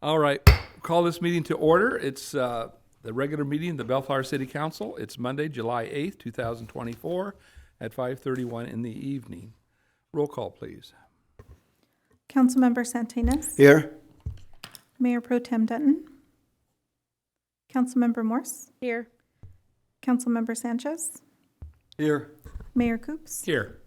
All right, call this meeting to order. It's the regular meeting of the Bellflower City Council. It's Monday, July 8th, 2024 at 5:31 in the evening. Roll call, please. Councilmember Santinas. Here. Mayor Pro Tem Dutton. Councilmember Morse. Here. Councilmember Sanchez. Here. Mayor Coops. Here.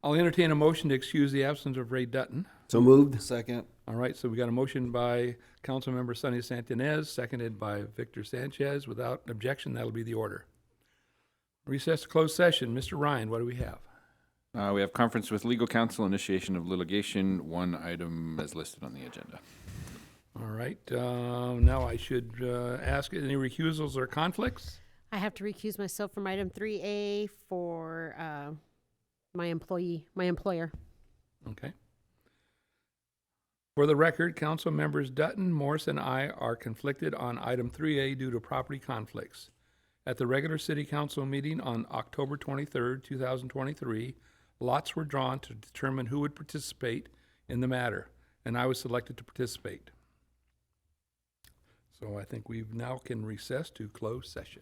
I'll entertain a motion to excuse the absence of Ray Dutton. So moved. Second. All right, so we got a motion by Councilmember Sonny Santinez, seconded by Victor Sanchez. Without objection, that'll be the order. Recess to closed session. Mr. Ryan, what do we have? We have conference with legal counsel, initiation of litigation, one item as listed on the agenda. All right, now I should ask any recusals or conflicts? I have to recuse myself from item 3A for my employer. Okay. For the record, council members Dutton, Morse, and I are conflicted on item 3A due to property conflicts. At the regular city council meeting on October 23rd, 2023, lots were drawn to determine who would participate in the matter, and I was selected to participate. So I think we now can recess to closed session.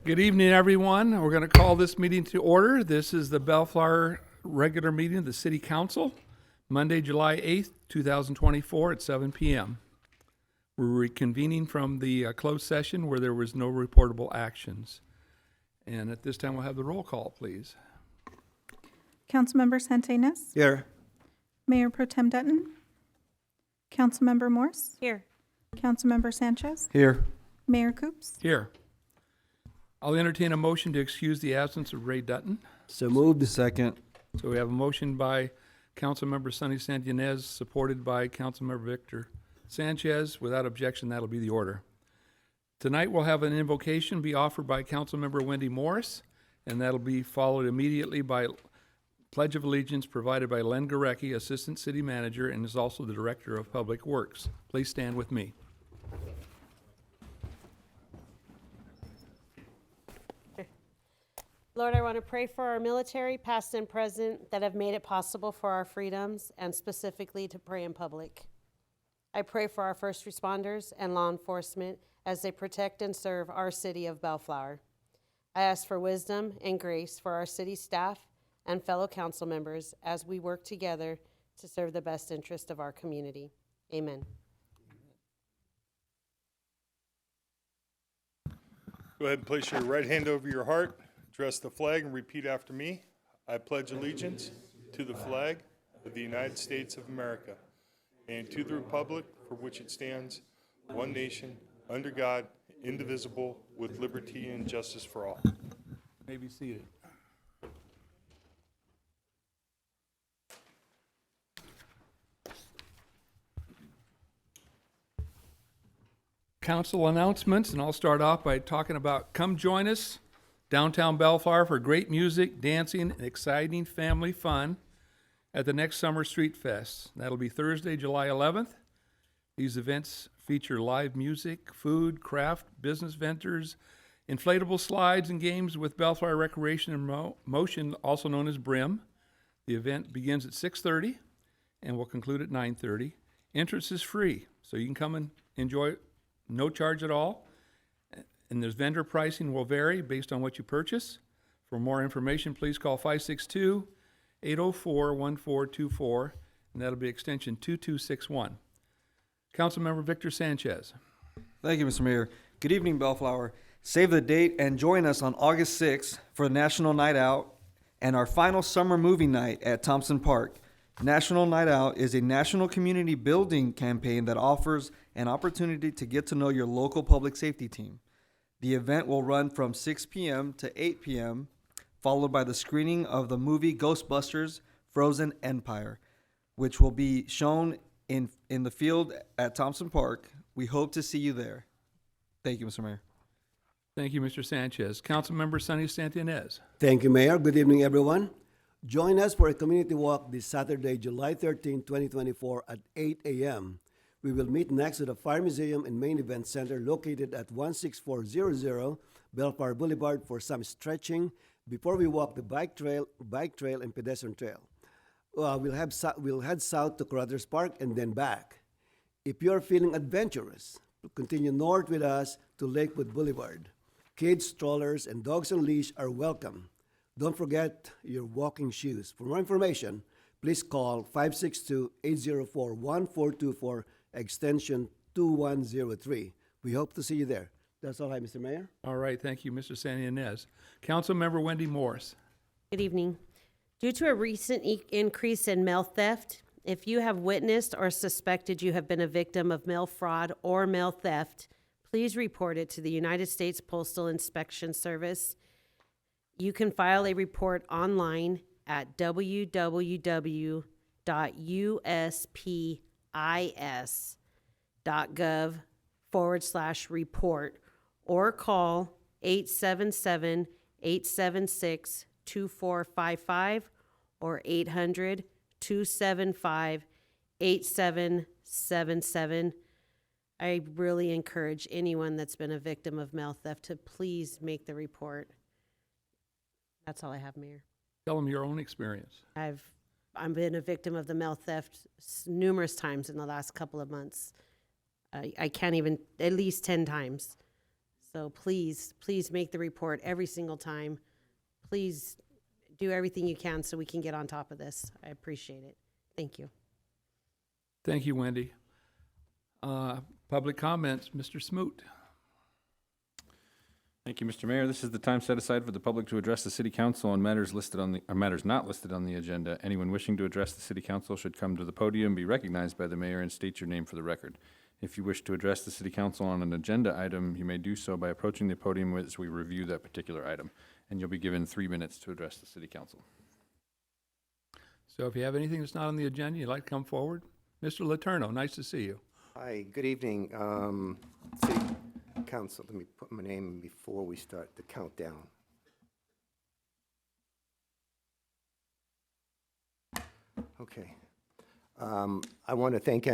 Good evening, everyone. We're going to call this meeting to order. This is the Bellflower regular meeting of the City Council, Monday, July 8th, 2024 at 7 p.m. We're reconvening from the closed session where there was no reportable actions. And at this time, we'll have the roll call, please. Councilmember Santinas. Here. Mayor Pro Tem Dutton. Councilmember Morse. Here. Councilmember Sanchez. Here. Mayor Coops. Here. I'll entertain a motion to excuse the absence of Ray Dutton. So moved. Second. So we have a motion by Councilmember Sonny Santinez, supported by Councilmember Victor Sanchez. Without objection, that'll be the order. Tonight we'll have an invocation be offered by Councilmember Wendy Morris, and that'll be followed immediately by Pledge of Allegiance provided by Len Gorecki, Assistant City Manager, and is also the Director of Public Works. Please stand with me. Lord, I want to pray for our military, past and present, that have made it possible for our freedoms and specifically to pray in public. I pray for our first responders and law enforcement as they protect and serve our city of Bellflower. I ask for wisdom and grace for our city staff and fellow council members as we work together to serve the best interest of our community. Amen. Go ahead and place your right hand over your heart, address the flag, and repeat after me. I pledge allegiance to the flag of the United States of America and to the republic for which it stands, one nation, under God, indivisible, with liberty and justice for all. You may be seated. Council announcements, and I'll start off by talking about come join us downtown Bellflower for great music, dancing, and exciting family fun at the next Summer Street Fest. That'll be Thursday, July 11th. These events feature live music, food, craft, business vendors, inflatable slides, and games with Bellflower Recreation and Motion, also known as BRIM. The event begins at 6:30 and will conclude at 9:30. Entrance is free, so you can come and enjoy it, no charge at all. And there's vendor pricing will vary based on what you purchase. For more information, please call 562-804-1424, and that'll be extension 2261. Councilmember Victor Sanchez. Thank you, Mr. Mayor. Good evening, Bellflower. Save the date and join us on August 6th for the National Night Out and our final summer movie night at Thompson Park. National Night Out is a national community building campaign that offers an opportunity to get to know your local public safety team. The event will run from 6 p.m. to 8 p.m., followed by the screening of the movie Ghostbusters Frozen Empire, which will be shown in the field at Thompson Park. We hope to see you there. Thank you, Mr. Mayor. Thank you, Mr. Sanchez. Councilmember Sonny Santinez. Thank you, Mayor. Good evening, everyone. Join us for a community walk this Saturday, July 13, 2024 at 8 a.m. We will meet next to the Fire Museum and Main Event Center located at 16400 Bellflower Boulevard for some stretching before we walk the bike trail and pedestrian trail. We'll head south to Carruthers Park and then back. If you're feeling adventurous, continue north with us to Lakewood Boulevard. Kids, strollers, and dogs on leash are welcome. Don't forget your walking shoes. For more information, please call 562-804-1424, extension 2103. We hope to see you there. That's all I have, Mr. Mayor. All right, thank you, Mr. San Ynez. Councilmember Wendy Morse. Good evening. Due to a recent increase in mail theft, if you have witnessed or suspected you have been a victim of mail fraud or mail theft, please report it to the United States Postal Inspection Service. You can file a report online at www.uspis.gov/report or call 877-876-2455 or 800-275-8777. I really encourage anyone that's been a victim of mail theft to please make the report. That's all I have, Mayor. Tell them your own experience. I've been a victim of the mail theft numerous times in the last couple of months. I can't even, at least 10 times. So please make the report every single time. Please do everything you can so we can get on top of this. I appreciate it. Thank you. Thank you, Wendy. Public comments, Mr. Smoot. Thank you, Mr. Mayor. This is the time set aside for the public to address the city council on matters matters not listed on the agenda. Anyone wishing to address the city council should come to the podium, be recognized by the mayor, and state your name for the record. If you wish to address the city council on an agenda item, you may do so by approaching the podium as we review that particular item, and you'll be given 3 minutes to address the city council. So if you have anything that's not on the agenda, you'd like to come forward? Mr. Letourneau, nice to see you. Hi, good evening. City Council, let me put my name in before we start the countdown. Okay. I want to thank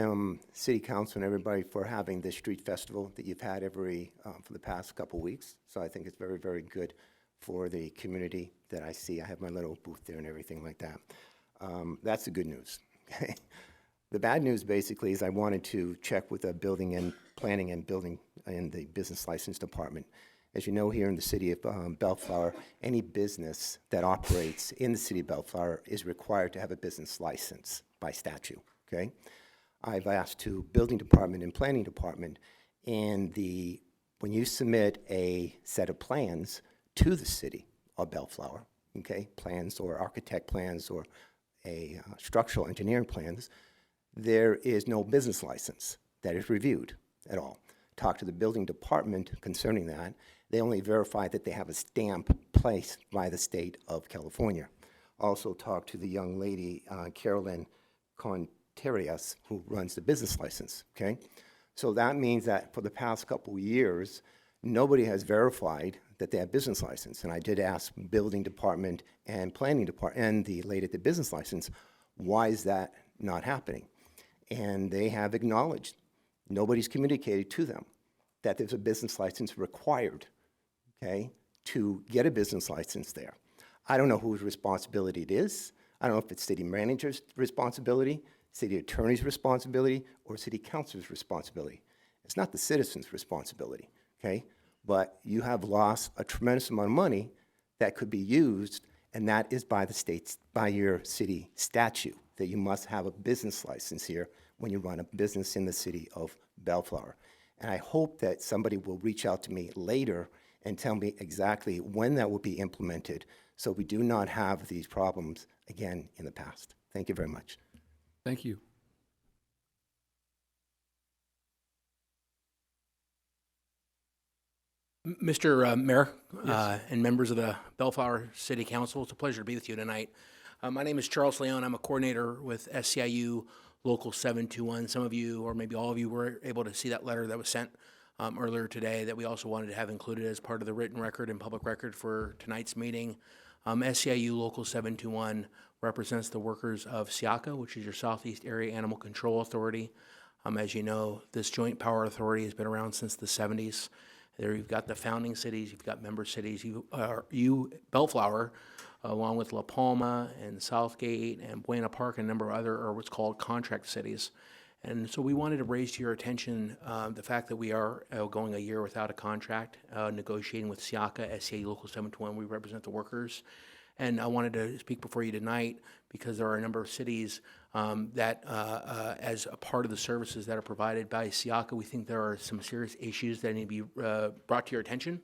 City Council and everybody for having this street festival that you've had for the past couple weeks. So I think it's very, very good for the community that I see. I have my little booth there and everything like that. That's the good news. Okay. The bad news basically is I wanted to check with the building and planning and building and the business license department. As you know, here in the city of Bellflower, any business that operates in the city of Bellflower is required to have a business license by statute, okay? I've asked to building department and planning department, and when you submit a set of plans to the city of Bellflower, okay, plans or architect plans or a structural engineering plans, there is no business license that is reviewed at all. Talk to the building department concerning that. They only verify that they have a stamp placed by the state of California. Also talk to the young lady, Carolyn Contreras, who runs the business license, okay? So that means that for the past couple of years, nobody has verified that they have business license. And I did ask building department and planning department and the lady at the business license, why is that not happening? And they have acknowledged, nobody's communicated to them that there's a business license required, okay, to get a business license there. I don't know whose responsibility it is. I don't know if it's city manager's responsibility, city attorney's responsibility, or city council's responsibility. It's not the citizen's responsibility, okay? But you have lost a tremendous amount of money that could be used, and that is by the state's, by your city statute, that you must have a business license here when you run a business in the city of Bellflower. And I hope that somebody will reach out to me later and tell me exactly when that will be implemented so we do not have these problems again in the past. Thank you very much. Thank you. Mr. Mayor, and members of the Bellflower City Council, it's a pleasure to be with you tonight. My name is Charles Leon. I'm a coordinator with SCIU Local 721. Some of you, or maybe all of you, were able to see that letter that was sent earlier today that we also wanted to have included as part of the written record and public record for tonight's meeting. SCIU Local 721 represents the workers of SIACA, which is your Southeast Area Animal Control Authority. As you know, this joint power authority has been around since the 70s. There you've got the founding cities, you've got member cities, Bellflower, along with La Palma and Southgate and Buena Park and a number of other, or what's called contract cities. And so we wanted to raise to your attention the fact that we are going a year without a contract, negotiating with SIACA, SCA Local 721. We represent the workers. And I wanted to speak before you tonight because there are a number of cities that, as a part of the services that are provided by SIACA, we think there are some serious issues that need to be brought to your attention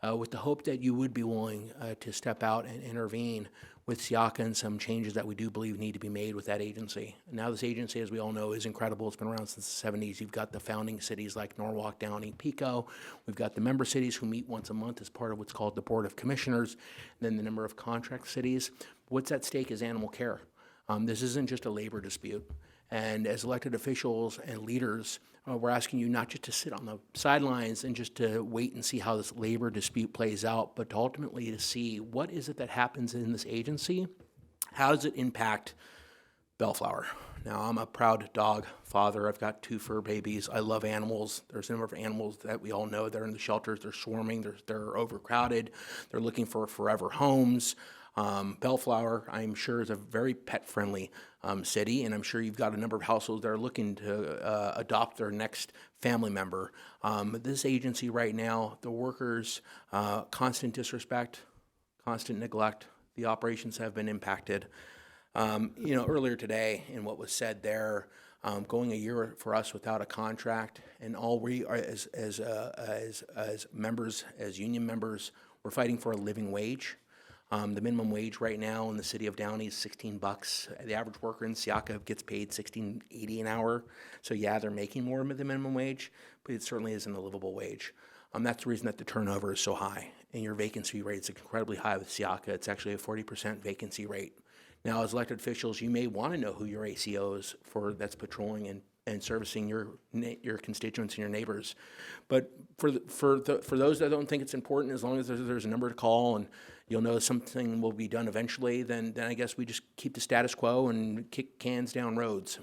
with the hope that you would be willing to step out and intervene with SIACA and some changes that we do believe need to be made with that agency. Now this agency, as we all know, is incredible. It's been around since the 70s. You've got the founding cities like Norwalk, Downey, Pico. We've got the member cities who meet once a month as part of what's called the Board of Commissioners, and then the number of contract cities. What's at stake is animal care. This isn't just a labor dispute. And as elected officials and leaders, we're asking you not just to sit on the sidelines and just to wait and see how this labor dispute plays out, but to ultimately to see what is it that happens in this agency? How does it impact Bellflower? Now, I'm a proud dog father. I've got 2 fur babies. I love animals. There's a number of animals that we all know. They're in the shelters. They're swarming. They're overcrowded. They're looking for forever homes. Bellflower, I'm sure, is a very pet-friendly city, and I'm sure you've got a number of households that are looking to adopt their next family member. This agency right now, the workers, constant disrespect, constant neglect, the operations have been impacted. Earlier today, in what was said there, going a year for us without a contract, and all we are as members, as union members, we're fighting for a living wage. The minimum wage right now in the city of Downey is $16. The average worker in SIACA gets paid $16.80 an hour. So yeah, they're making more than the minimum wage, but it certainly isn't a livable wage. That's the reason that the turnover is so high, and your vacancy rate is incredibly high with SIACA. It's actually a 40% vacancy rate. Now, as elected officials, you may want to know who your ACO is for that's patrolling and servicing your constituents and your neighbors. But for those that don't think it's important, as long as there's a number to call and you'll know something will be done eventually, then I guess we just keep the status quo and kick cans down roads.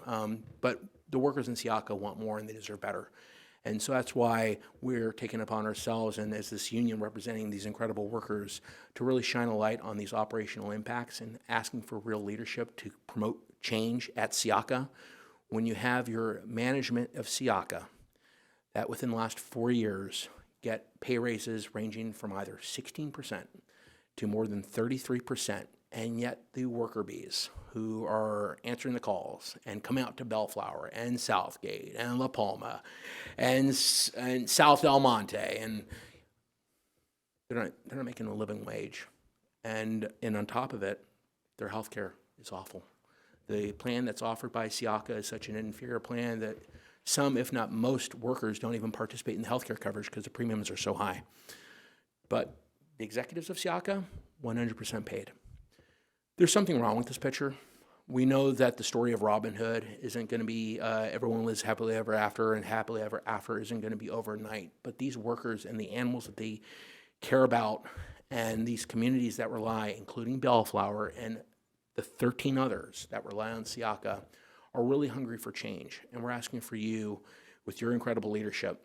But the workers in SIACA want more and they deserve better. And so that's why we're taking upon ourselves, and as this union representing these incredible workers, to really shine a light on these operational impacts and asking for real leadership to promote change at SIACA. When you have your management of SIACA that within the last 4 years get pay raises ranging from either 16% to more than 33%, and yet the worker bees who are answering the calls and come out to Bellflower and Southgate and La Palma and South Del Monte, and they're not making a living wage. And on top of it, their health care is awful. The plan that's offered by SIACA is such an inferior plan that some, if not most, workers don't even participate in the health care coverage because the premiums are so high. But the executives of SIACA, 100% paid. There's something wrong with this picture. We know that the story of Robin Hood isn't going to be everyone lives happily ever after, and happily ever after isn't going to be overnight. But these workers and the animals that they care about, and these communities that rely, including Bellflower and the 13 others that rely on SIACA, are really hungry for change. And we're asking for you, with your incredible leadership,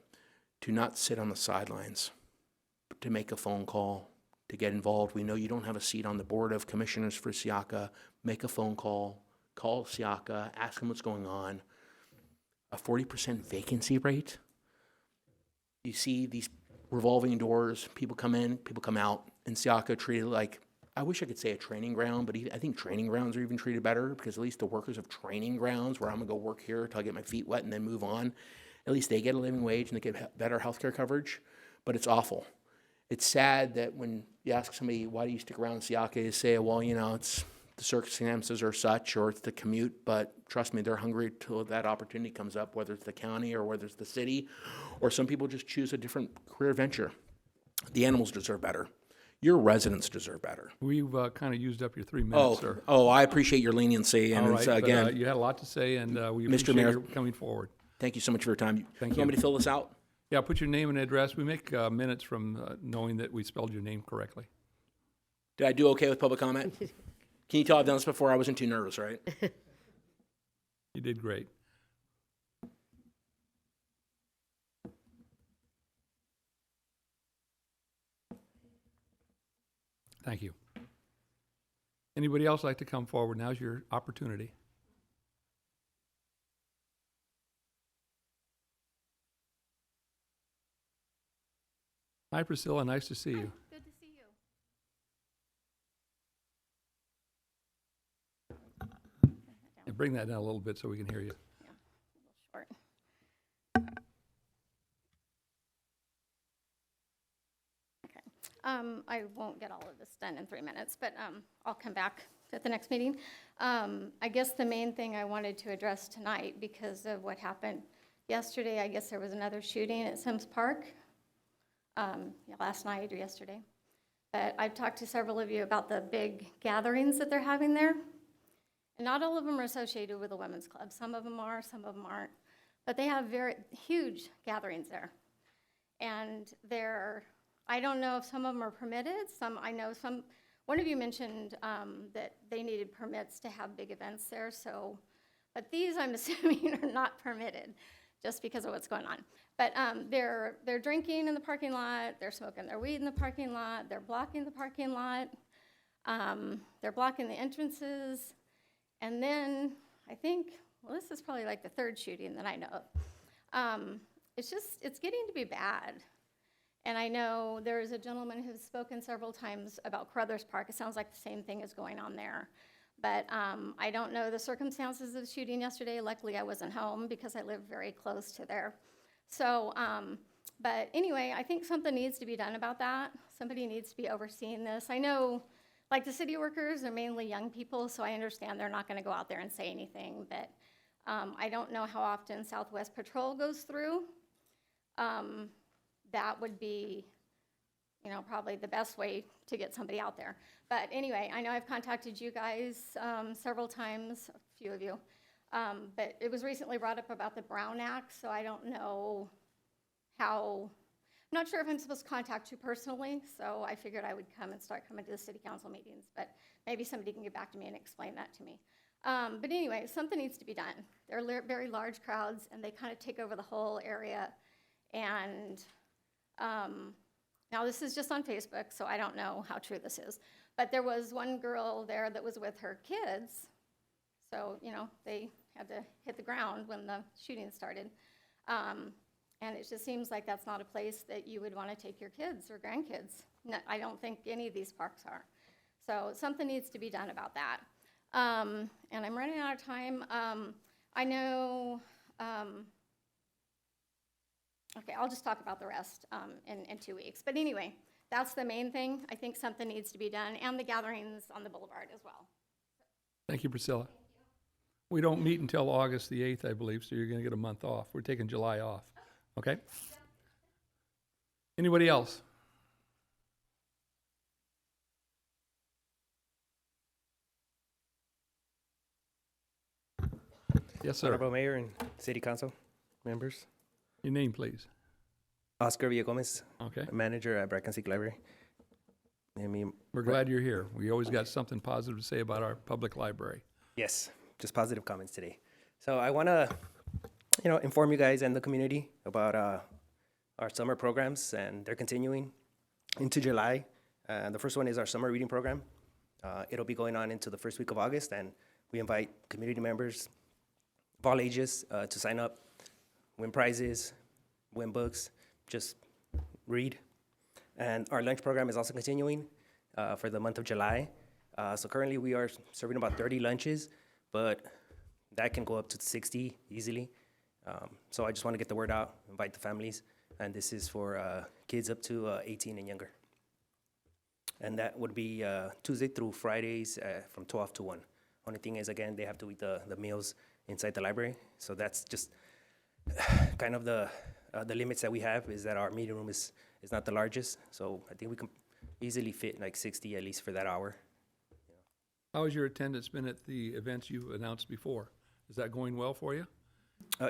to not sit on the sidelines, but to make a phone call, to get involved. We know you don't have a seat on the Board of Commissioners for SIACA. Make a phone call SIACA, ask them what's going on. A 40% vacancy rate. You see these revolving doors, people come in, people come out, and SIACA treated like, I wish I could say a training ground, but I think training grounds are even treated better, because at least the workers have training grounds where I'm gonna go work here till I get my feet wet and then move on. At least they get a living wage and they get better healthcare coverage, but it's awful. It's sad that when you ask somebody, why do you stick around SIACA, they say, well, it's the circumstances are such, or it's the commute, but trust me, they're hungry till that opportunity comes up, whether it's the county or whether it's the city, or some people just choose a different career venture. The animals deserve better. Your residents deserve better. We've kind of used up your 3 minutes, sir. I appreciate your leniency. And All right, again, but, you had a lot to say, and we Mr. appreciate Mayor, your coming forward. thank you so much for your time. Thank You want me to fill this out? Yeah, put your name and address. We make minutes from knowing that we spelled your name correctly. Did I do okay with public comment? Can you tell I've done this before? I wasn't too nervous, right? You did great. Thank you. Anybody else like to come forward? Now's your opportunity. Hi, Priscilla. Nice to see you. Good to see you. And bring that down a little bit so we can hear you. Short. Okay. I won't get all of this done in 3 minutes, but I'll come back at the next meeting. I guess the main thing I wanted to address tonight, because of what happened yesterday, I guess there was another shooting at Sims Park last night or yesterday. But I've talked to several of you about the big gatherings that they're having there. And not all of them are associated with a women's club. Some of them are, some of them aren't. But they have very huge gatherings there. And I don't know if some of them are permitted. One of you mentioned that they needed permits to have big events there. But these, I'm assuming, are not permitted just because of what's going on. But they're drinking in the parking lot. They're smoking their weed in the parking lot. They're blocking the parking lot. They're blocking the entrances. And then I think, this is probably like the third shooting that I know of. It's getting to be bad. And I know there is a gentleman who's spoken several times about Carruthers Park. It sounds like the same thing is going on there. But I don't know the circumstances of the shooting yesterday. Luckily, I wasn't home because I live very close to there. So, but anyway, I think something needs to be done about that. Somebody needs to be overseeing this. I know, like the city workers, they're mainly young people, so I understand they're not gonna go out there and say anything, but I don't know how often Southwest Patrol goes through. That would be, probably the best way to get somebody out there. But anyway, I know I've contacted you guys several times, a few of you, but it was recently brought up about the Brown Act, so I don't know I'm not sure if I'm supposed to contact you personally, so I figured I would come and start coming to the city council meetings, but maybe somebody can get back to me and explain that to me. But anyway, something needs to be done. They're very large crowds, and they kind of take over the whole area, and now this is just on Facebook, so I don't know how true this is, but there was one girl there that was with her kids, so, they had to hit the ground when the shooting started. And it just seems like that's not a place that you would want to take your kids or grandkids. No, I don't think any of these parks are. So something needs to be done about that. And I'm running out of time. I know, okay, I'll just talk about the rest in 2 weeks. But anyway, that's the main thing. I think something needs to be done, and the gatherings on the boulevard as well. Thank you, Priscilla. We don't meet until August the 8th, I believe, so you're going to get a month off. We're taking July off. Okay? Anybody else? Yes, sir. Honorable Mayor and City Council members. Your name, please. Oscar Villagomez, Okay. manager at Bracken Creek Library. We're glad you're here. We always got something positive to say about our public library. Yes, just positive comments today. So I want to, inform you guys and the community about our summer programs, and they're continuing into July. The first one is our summer reading program. It'll be going on into the first week of August, and we invite community members of all ages to sign up, win prizes, win books, just read. And our lunch program is also continuing for the month of July. So currently we are serving about 30 lunches, but that can go up to 60 easily. So I just want to get the word out, invite the families, and this is for kids up to 18 and younger. And that would be Tuesday through Fridays from 12 to 1. Only thing is, again, they have to eat the meals inside the library. So that's just kind of the limits that we have, is that our meeting room is not the largest. So I think we can easily fit like 60 at least for that hour. How has your attendance been at the events you announced before? Is that going well for you?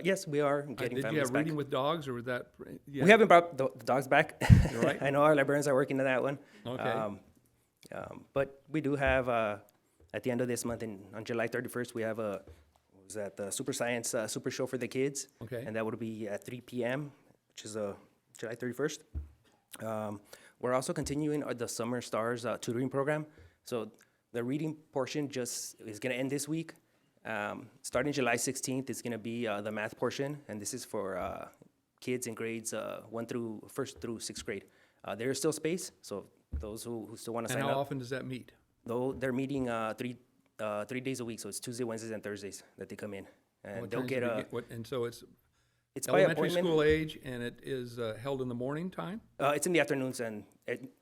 Yes, we are getting Did you families have back. reading with dogs, or was that? Yeah. We haven't brought the dogs back. You're right. I know our librarians are working on that one. Okay. But we do have, at the end of this month, on July 31st, we have the Super Science Super Show for the kids. Okay. And that would be at 3 p.m., which is July 31st. we're also continuing the Summer Stars tutoring program. So the reading portion just is going to end this week. Starting July 16th is going to be the math portion, and this is for kids in grades 1st through 6th grade. There is still space, so those who still want to And sign how up. often does that meet? Though they're meeting 3 days a week, so it's Tuesday, Wednesdays, and Thursdays that they come in, and What they'll times get do they a. get- what- And so it's It's by elementary appointment. school age, and it is held in the morning time? It's in the afternoons, and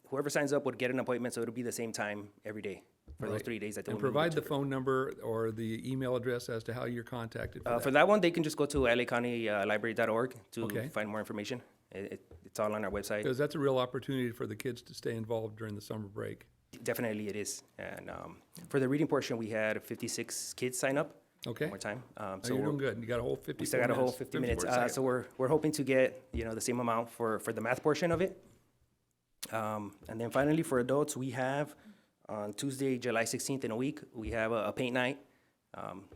whoever signs up would get an appointment, so it'll be the same time every day for those Right. 3 days that they And will meet provide with the tutor. phone number or the email address as to how you're contacted for For that. that one, they can just go to lacountylibrary.org to Okay. find more information. It's all on our website. Because that's a real opportunity for the kids to stay involved during the summer break. Definitely it is. And for the reading portion, we had 56 kids sign up. Okay? One more time. Oh, you're doing good. You got a whole 54 We still got a whole minutes, 50 minutes. 54 seconds. So we're hoping to get, the same amount for the math portion of it. And then finally, for adults, we have on Tuesday, July 16th in a week, we have a paint night.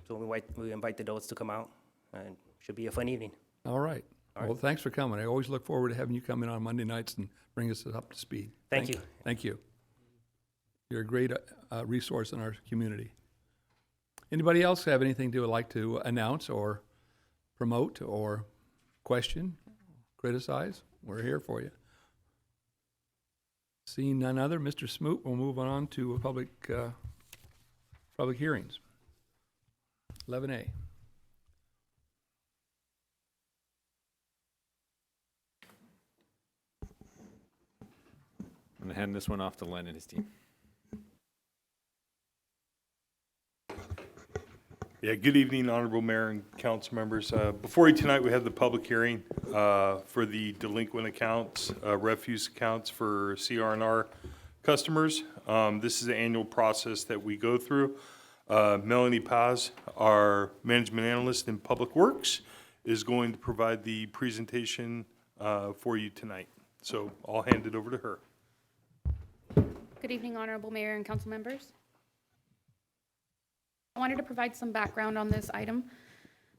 So we invite the adults to come out, and should be a fun evening. All right. Well, thanks for coming. I always look forward to having you come in on Monday nights and bring us up to speed. Thank you. Thank you. You're a great resource in our community. Anybody else have anything to like to announce or promote or question, criticize? We're here for you. Seeing none other, Mr. Smoot, we'll move on to public hearings. 11A. I'm going to hand this one off to Len and his team. Yeah, good evening, Honorable Mayor and council members. Before you tonight, we have the public hearing for the delinquent accounts, refuse accounts for CR&R customers. This is an annual process that we go through. Melanie Paz, our management analyst in Public Works, is going to provide the presentation for you tonight. So I'll hand it over to her. Good evening, Honorable Mayor and council members. I wanted to provide some background on this item.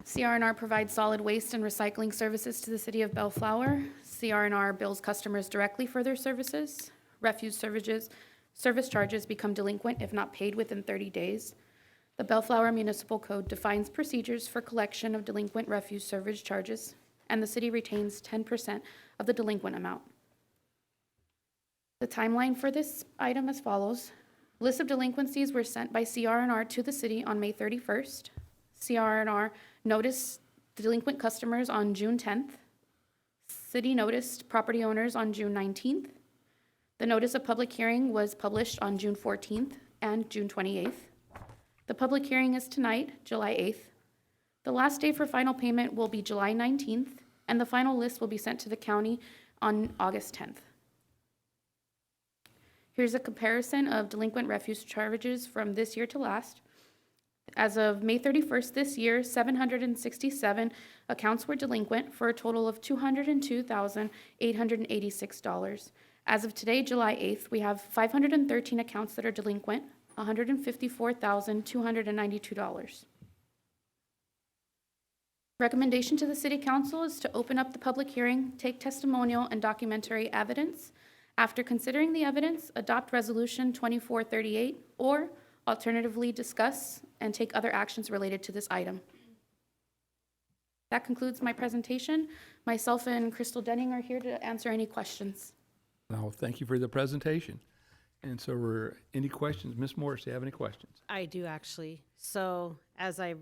CR&R provides solid waste and recycling services to the city of Bellflower. CR&R bills customers directly for their services. Refuse service charges become delinquent if not paid within 30 days. The Bellflower Municipal Code defines procedures for collection of delinquent refuse service charges, and the city retains 10% of the delinquent amount. The timeline for this item as follows. List of delinquencies were sent by CR&R to the city on May 31st. CR&R noticed delinquent customers on June 10th. City noticed property owners on June 19th. The notice of public hearing was published on June 14th and June 28th. The public hearing is tonight, July 8th. The last day for final payment will be July 19th, and the final list will be sent to the county on August 10th. Here's a comparison of delinquent refuse charges from this year to last. As of May 31st this year, 767 accounts were delinquent for a total of $202,886. As of today, July 8th, we have 513 accounts that are delinquent, $154,292. Recommendation to the City Council is to open up the public hearing, take testimonial and documentary evidence. After considering the evidence, adopt Resolution 2438, or alternatively discuss and take other actions related to this item. That concludes my presentation. Myself and Crystal Denning are here to answer any questions. Now, thank you for the presentation. And so any questions? Ms. Morris, do you have any questions? I do actually. So as I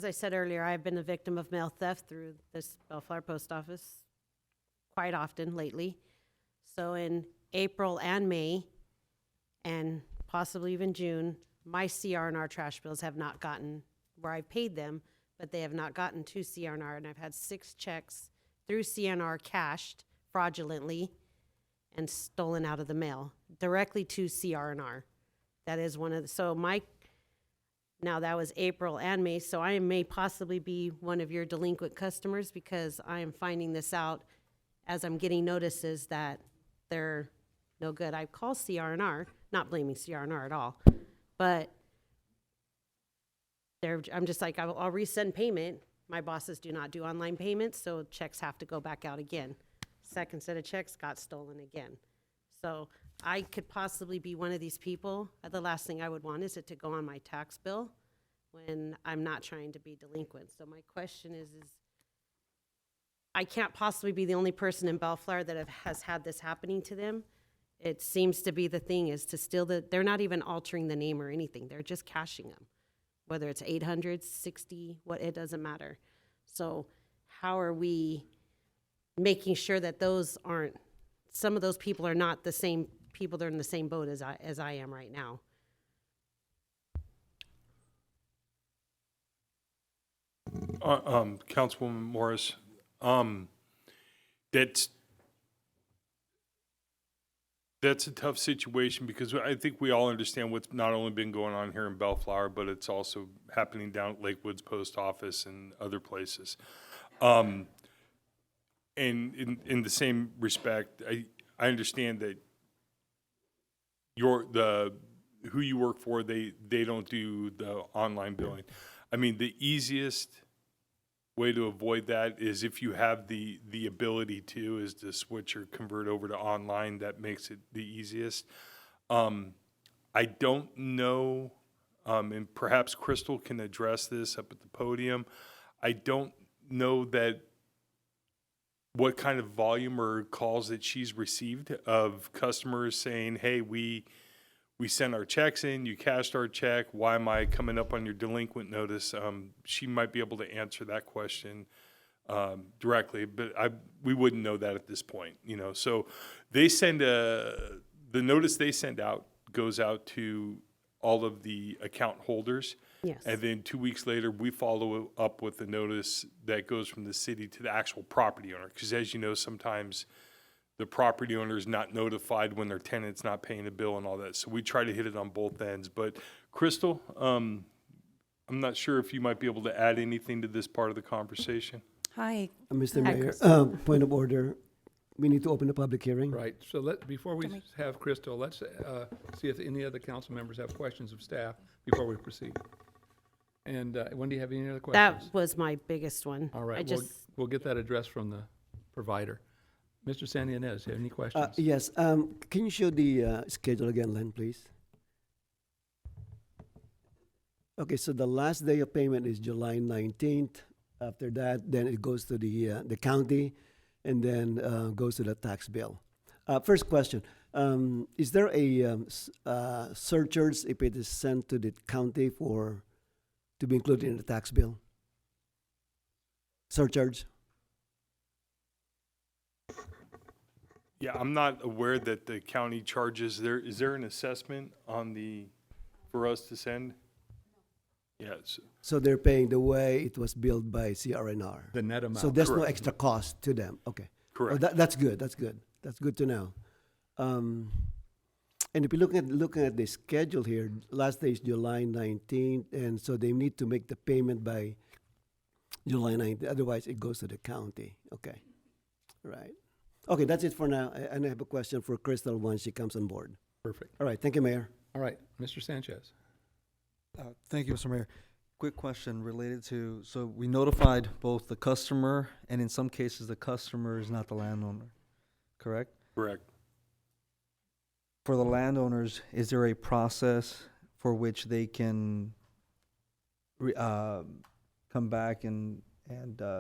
said earlier, I've been a victim of mail theft through this Bellflower Post Office quite often lately. So in April and May, and possibly even June, my CR&R trash bills have not gotten where I've paid them, but they have not gotten to CR&R, and I've had 6 checks through CR&R cashed fraudulently and stolen out of the mail directly to CR&R. That is one of the, now that was April and May, so I may possibly be one of your delinquent customers because I am finding this out as I'm getting notices that they're no good. I call CR&R, not blaming CR&R at all, but I'm just like, I'll resend payment. My bosses do not do online payments, so checks have to go back out again. Second set of checks got stolen again. So I could possibly be one of these people. The last thing I would want is it to go on my tax bill when I'm not trying to be delinquent. So my question is I can't possibly be the only person in Bellflower that has had this happening to them. It seems to be the thing is to steal they're not even altering the name or anything. They're just cashing them. Whether it's 800, 60, it doesn't matter. So how are we making sure that some of those people are not the same people that are in the same boat as I am right now? Councilwoman Morris, that's a tough situation because I think we all understand what's not only been going on here in Bellflower, but it's also happening down at Lakewood's post office and other places. And in the same respect, I understand that who you work for, they don't do the online billing. I mean, the easiest way to avoid that is if you have the ability is to switch or convert over to online. That makes it the easiest. I don't know, and perhaps Crystal can address this up at the podium. I don't know what kind of volume or calls that she's received of customers saying, hey, we sent our checks in, you cashed our check, why am I coming up on your delinquent notice? She might be able to answer that question directly, but we wouldn't know that at this point, So they the notice they send out goes out to all of the account holders. Yes. And then 2 weeks later, we follow up with the notice that goes from the city to the actual property owner. Because as you know, sometimes the property owner is not notified when their tenant's not paying a bill and all that. So we try to hit it on both ends. But Crystal, I'm not sure if you might be able to add anything to this part of the conversation. Hi. Mr. Hi, Mayor, Crystal. point of order. We need to open the public hearing. Right, so before we have Crystal, let's see if any other council members have questions of staff before we proceed. And Wendy, have any other questions? That was my biggest one. All right, we'll get that addressed from the provider. Mr. Santianez, have any questions? Yes, can you show the schedule again, Len, please? Okay, so the last day of payment is July 19th. After that, then it goes to the county, and then goes to the tax bill. First question, is there a surcharge if it is sent to the county to be included in the tax bill? Surcharge? Yeah, I'm not aware that the county charges. Is there an assessment for us to send? Yes. So they're paying the way it was billed by CRNR? The net amount. So there's no Correct. extra cost to them? Okay. Correct. Oh, that's good, that's good. That's good to know. And if you're looking at the schedule here, last day is July 19th, and so they need to make the payment by July 19th. Otherwise, it goes to the county. Okay. Right. Okay, that's it for now. And I have a question for Crystal once she comes on board. Perfect. All right, thank you, Mayor. All right, Mr. Sanchez. Thank you, Mr. Mayor. Quick question related to, so we notified both the customer, and in some cases, the customer is not the landowner, correct? Correct. For the landowners, is there a process for which they can come back and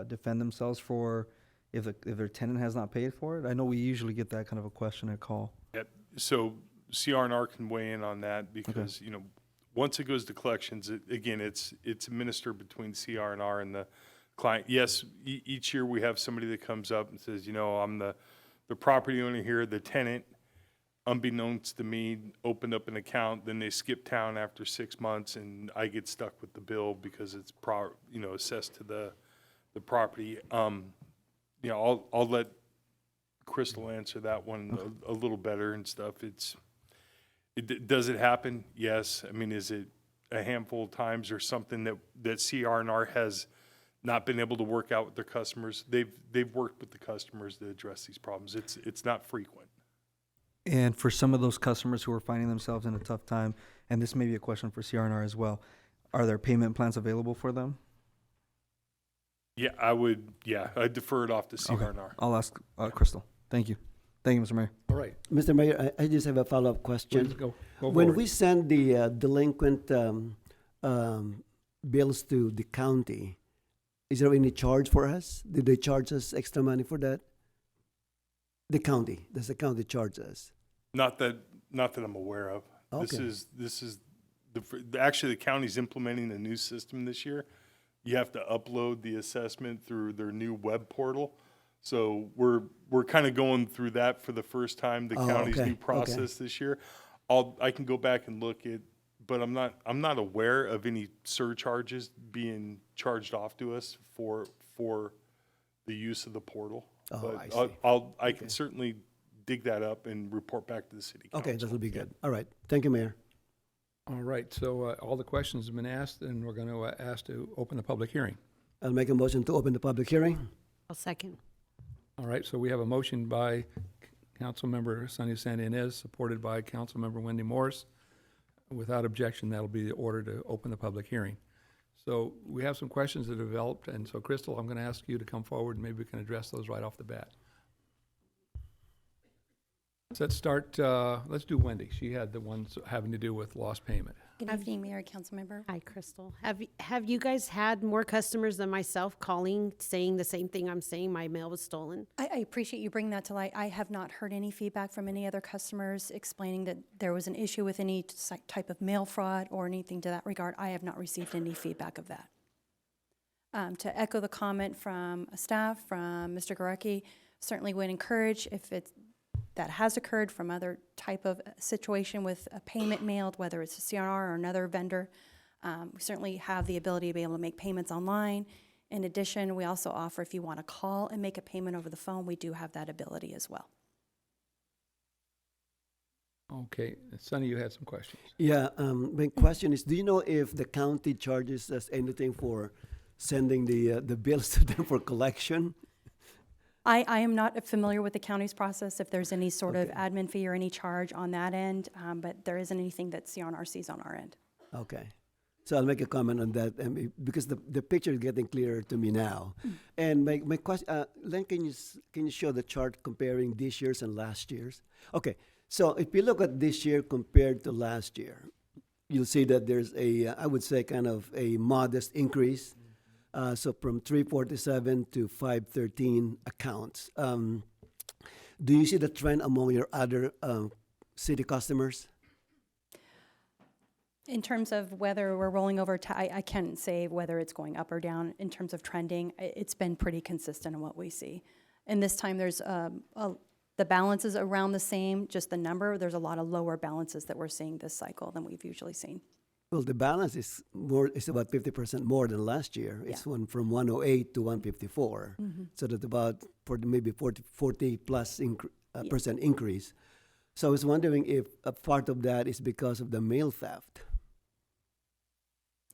defend themselves for if their tenant has not paid for it? I know we usually get that kind of a question or call. Yep. So CR&R can weigh in on that because, once it goes to collections, it's administered between CR&R and the client. Yes, each year we have somebody that comes up and says, I'm the property owner here, the tenant, unbeknownst to me, opened up an account, then they skip town after 6 months, and I get stuck with the bill because it's assessed to the property. I'll let Crystal answer that one a little better and stuff. Does it happen? Yes. I mean, is it a handful of times or something that CR&R has not been able to work out with their customers? They've worked with the customers to address these problems. It's not frequent. And for some of those customers who are finding themselves in a tough time, and this may be a question for CR&R as well, are there payment plans available for them? Yeah, I'd defer it off to CR&R. Okay. I'll ask Crystal. Thank you. Thank you, Mr. Mayor. All right, Mr. Mayor, I just have a follow-up question. please go When forward. we send the delinquent bills to the county, is there any charge for us? Did they charge us extra money for that? The county, does the county charge us? Not that I'm aware of. Okay. This is actually, the county's implementing a new system this year. You have to upload the assessment through their new web portal. So we're kind of going through that for the first time, the Oh, county's okay, new process this year. I can go back and look at, but I'm not aware of any surcharges being charged off to us for the use of the portal. Oh, But I see. I can certainly dig that up and report back to the city council. Okay, that'll be good. All right, thank you, Mayor. All right, so all the questions have been asked, and we're going to ask to open the public hearing. I'll make a motion to open the public hearing. I'll second. All right, so we have a motion by Councilmember Sunny Santa Ynez, supported by Councilmember Wendy Morse. Without objection, that'll be the order to open the public hearing. So we have some questions that developed, and so Crystal, I'm going to ask you to come forward, and maybe we can address those right off the bat. So let's start, let's do Wendy. She had the ones having to do with lost payment. Good evening, Mayor, Councilmember. Hi, Crystal. Have you guys had more customers than myself calling, saying the same thing I'm saying, my mail was stolen? I appreciate you bringing that to light. I have not heard any feedback from any other customers explaining that there was an issue with any type of mail fraud or anything to that regard. I have not received any feedback of that. To echo the comment from staff, from Mr. Garecki, certainly would encourage if that has occurred from other type of situation with a payment mailed, whether it's a CRR or another vendor. We certainly have the ability to be able to make payments online. In addition, we also offer, if you want to call and make a payment over the phone, we do have that ability as well. Okay, Sonny, you had some questions. Yeah, my question is, do you know if the county charges us anything for sending the bills to them for collection? I am not familiar with the county's process, if there's any sort of admin fee or any charge on that end, but there isn't anything that CRNR sees on our end. Okay. So I'll make a comment on that because the picture is getting clearer to me now. And my question, Len, can you show the chart comparing this year's and last year's? Okay. So if you look at this year compared to last year, you'll see that there's I would say kind of a modest increase. So from 347 to 513 accounts. Do you see the trend among your other city customers? In terms of whether we're rolling over, I can't say whether it's going up or down. In terms of trending, it's been pretty consistent in what we see. And this time there's the balance is around the same, just the number. There's a lot of lower balances that we're seeing this cycle than we've usually seen. Well, the balance is about 50% more than last year. It's one from 108 to 154. So that's about maybe 40 plus percent increase. So I was wondering if a part of that is because of the mail theft.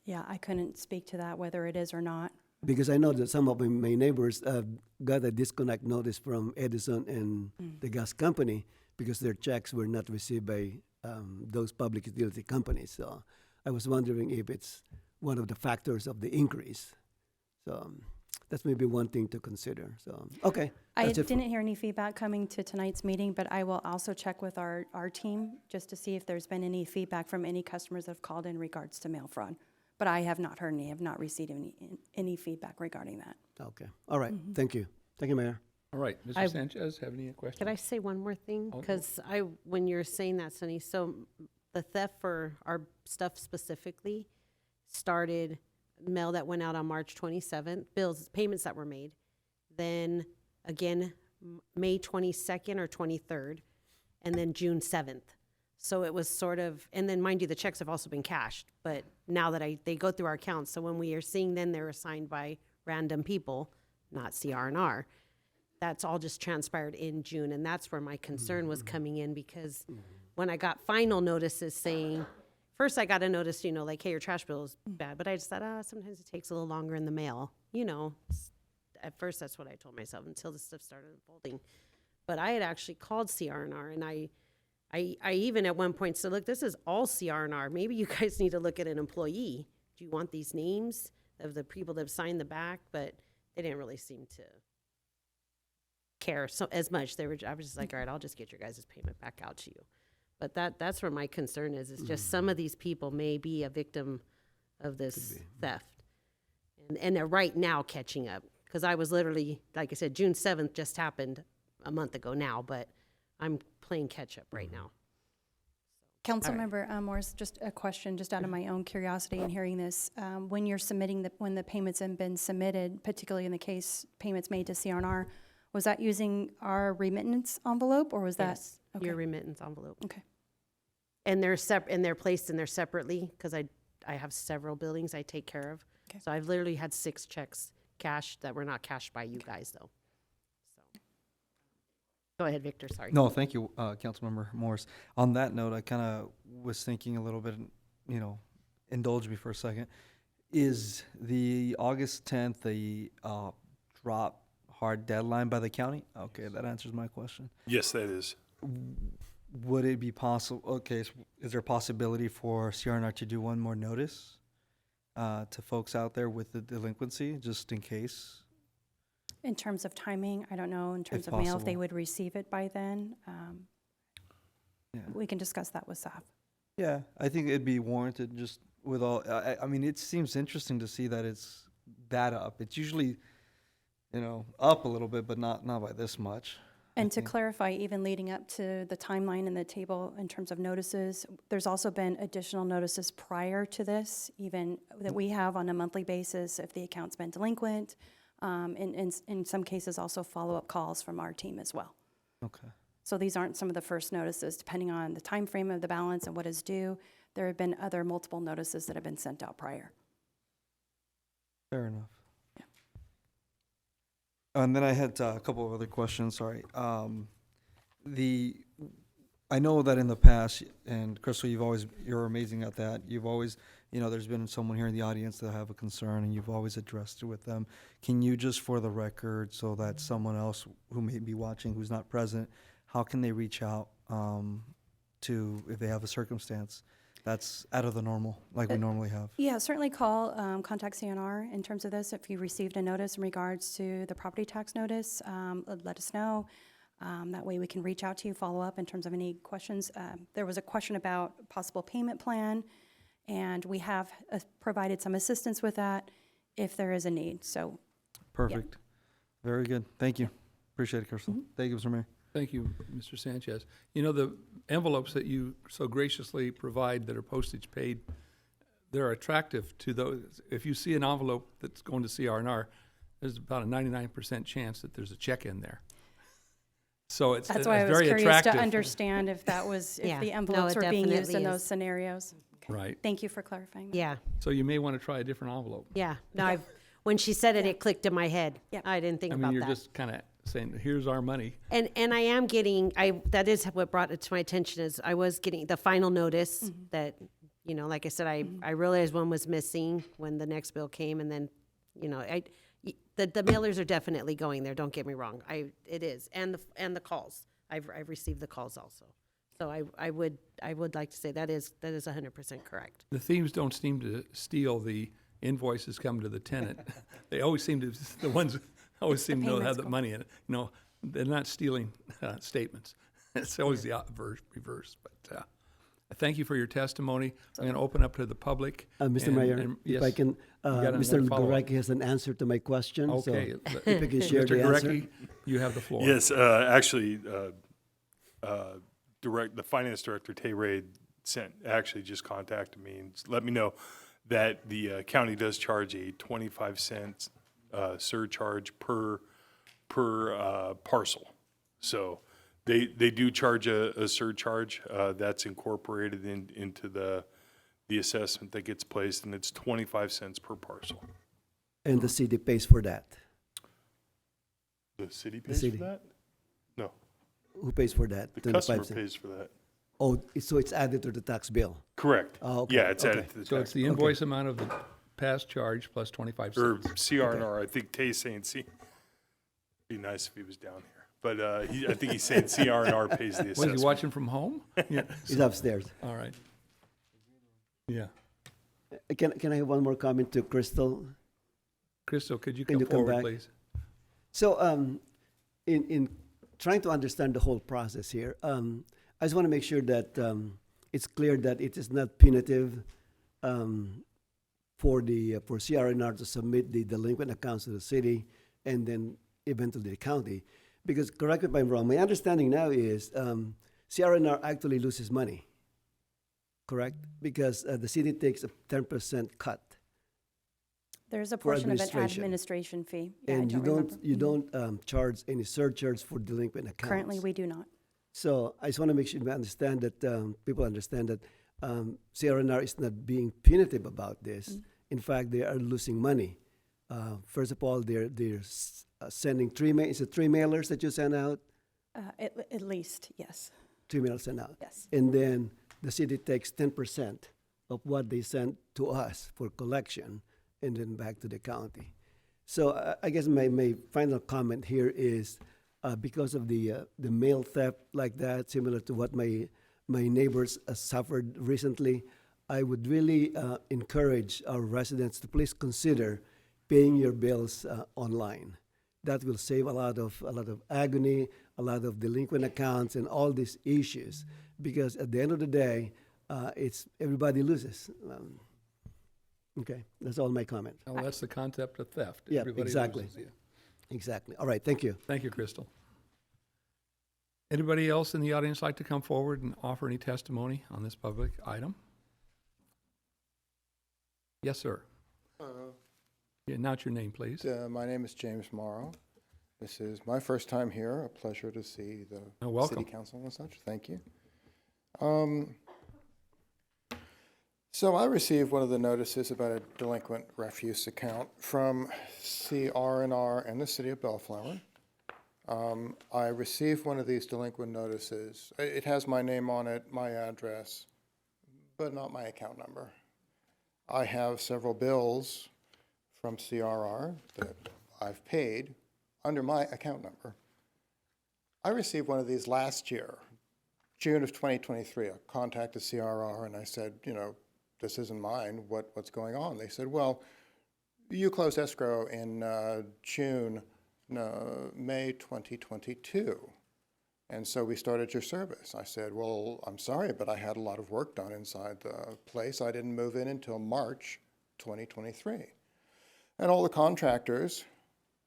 Yeah, I couldn't speak to that, whether it is or not. Because I know that some of my neighbors got a disconnect notice from Edison and the gas company because their checks were not received by those public utility companies. So I was wondering if it's one of the factors of the increase. So that's maybe one thing to consider. So, okay. I didn't hear any feedback coming to tonight's meeting, but I will also check with our team just to see if there's been any feedback from any customers that have called in regards to mail fraud. But I have not heard any, have not received any feedback regarding that. Okay. All right. Thank you. Thank you, Mayor. All right, Mr. Sanchez, have any questions? Could I say one more thing? Oh, Because when you're saying that, Sonny, so the theft for our stuff specifically started mail that went out on March 27th, payments that were made. Then again, May 22nd or 23rd, and then June 7th. So it was sort of, and then mind you, the checks have also been cashed, but now that they go through our accounts, so when we are seeing then they're assigned by random people, not CR&R, that's all just transpired in June, and that's where my concern was coming in, because when I got final notices saying, first I got a notice, like, hey, your trash bill is bad, but I just thought, sometimes it takes a little longer in the mail, at first that's what I told myself until this stuff started unfolding. But I had actually called CR&R, and I even at one point said, look, this is all CR&R. Maybe you guys need to look at an employee. Do you want these names of the people that have signed the back? But they didn't really seem to care so as much. I was just like, all right, I'll just get your guys' payment back out to you. But that's where my concern is. It's just some of these people may be a victim of this theft. And they're right now catching up. Because I was literally, like I said, June 7th just happened a month ago now, but I'm playing catch up right now. Councilmember Morris, just a question, just out of my own curiosity in hearing this. When you're submitting, when the payments have been submitted, particularly in the case payments made to CR&R, was that using our remittance envelope, or was that? Yes, your remittance envelope. Okay. And they're placed in there separately because I have several buildings I take care of. Okay. So I've literally had 6 checks cashed that were not cashed by you guys though. So go ahead, Victor. Sorry. No, thank you, Councilmember Morris. On that note, I kind of was thinking a little bit, indulge me for a second. Is the August 10th a drop hard deadline by the county? Okay, that answers my question. Yes, that is. Would it be possible, okay, is there a possibility for CR&R to do one more notice to folks out there with the delinquency, just in case? In terms of timing, I don't know, in terms If of mail, if they possible. would receive it by then. Yeah. We can discuss that with staff. Yeah, I think it'd be warranted just with all, I mean, it seems interesting to see that it's that up. It's usually, up a little bit, but not by this much. And to clarify, even leading up to the timeline in the table in terms of notices, there's also been additional notices prior to this, even that we have on a monthly basis if the account's been delinquent. In some cases, also follow-up calls from our team as well. Okay. So these aren't some of the first notices, depending on the time frame of the balance and what is due. There have been other multiple notices that have been sent out prior. Fair enough. And then I had a couple of other questions, sorry. I know that in the past, and Crystal, you're amazing at that. You've always, there's been someone here in the audience that have a concern and you've always addressed it with them. Can you just for the record, so that someone else who may be watching who's not present, how can they reach out to, if they have a circumstance that's out of the normal, like we normally have? Yeah, certainly call, contact CNR in terms of this. If you received a notice in regards to the property tax notice, let us know. That way we can reach out to you, follow up in terms of any questions. There was a question about possible payment plan, and we have provided some assistance with that if there is a need, so. Perfect. Very good. Thank you. Appreciate it, Crystal. Thank you, Mr. Mayor. Thank you, Mr. Sanchez. The envelopes that you so graciously provide that are postage paid, they're attractive to those. If you see an envelope that's going to CR&R, there's about a 99% chance that there's a check in there. So it's That's why I was very curious attractive. to understand if that was, Yeah. if the No, envelopes it were being used definitely in those is. scenarios. Okay. Right. Thank you for clarifying. that. Yeah. So you may want to try a different envelope. Yeah. No, when she said it, Yeah. it clicked in my head. Yeah. I didn't think I mean, about you're that. just kind of saying, here's our money. And I am getting, that is what brought it to my attention is I was getting the final notice that, like I said, I realized one was missing when the next bill came, and then, the mailers are definitely going there. Don't get me wrong. It is. And the calls. I've received the calls also. So I would like to say that is 100% correct. The thieves don't seem to steal the invoices come to the tenant. They always seem to, the ones always seem to have the money in it. No, they're not stealing statements. It's always the reverse. But thank you for your testimony. I'm going to open up to the public. Mr. Mayor, if yes, I can, got Mr. another follow-up. Goreki has an answer to my question. Okay. So if you can share Mr. the answer. Gorecki, you have the floor. Yes, actually, the finance director, Tay Ray, actually just contacted me and let me know that the county does charge a 25-cent surcharge per parcel. So they do charge a surcharge that's incorporated into the assessment that gets placed, and it's 25 cents per parcel. And the city pays for that. The city pays city. for that? No, Who pays for that? the 25 customer cents? pays for that. Oh, so it's added to the tax bill. Correct. Oh, okay, Yeah, it's okay. added to the So tax. it's the invoice amount of the past charge plus 25 Or cents. CR&R, I think Tay's saying be nice if he was down here. But I think he's saying CR&R pays the Was assessment. he watching from home? Yeah. It's upstairs. All right. Yeah. Can I have one more comment to Crystal? Crystal, could you Can come you come forward, back? please? So, in trying to understand the whole process here, I just want to make sure that it's clear that it is not punitive for CRNR to submit the delinquent accounts to the city and then eventually the county. Because, correct me if I'm wrong, my understanding now is CRNR actually loses money, correct? Because the city takes a 10% cut. There's a For portion of an administration. administration fee. Yeah, I And you remember. don't charge any surcharge for delinquent accounts. Currently, we do not. So I just want to make sure we understand that people understand that CRNR is not being punitive about this. In fact, they are losing money. First of all, they're sending is it 3 mailers that you send out? At least, yes. 3 mailers sent out. Yes. And then the city takes 10% of what they send to us for collection and then back to the county. So I guess my final comment here is because of the mail theft like that, similar to what my neighbors suffered recently, I would really encourage our residents to please consider paying your bills online. That will save a lot of agony, a lot of delinquent accounts, and all these issues. Because at the end of the day, it's everybody loses. Okay, that's all my comment. Well, that's the concept of theft. Yeah, Everybody exactly. loses, yeah. Exactly. All right, thank you. Thank you, Crystal. Anybody else in the audience like to come forward and offer any testimony on this public item? Yes, sir. Announce your name, please. My name is James Morrow. This is my first time here. A pleasure to see the welcome. city council and such. Thank you. So I received one of the notices about a delinquent refuse account from CR&R and the city of Bellflower. I received one of these delinquent notices. It has my name on it, my address, but not my account number. I have several bills from CRR that I've paid under my account number. I received one of these last year, June of 2023. I contacted CRR and I said, this isn't mine. What's going on? They said, well, you closed escrow in May 2022. And so we started your service. I said, well, I'm sorry, but I had a lot of work done inside the place. I didn't move in until March 2023. And all the contractors,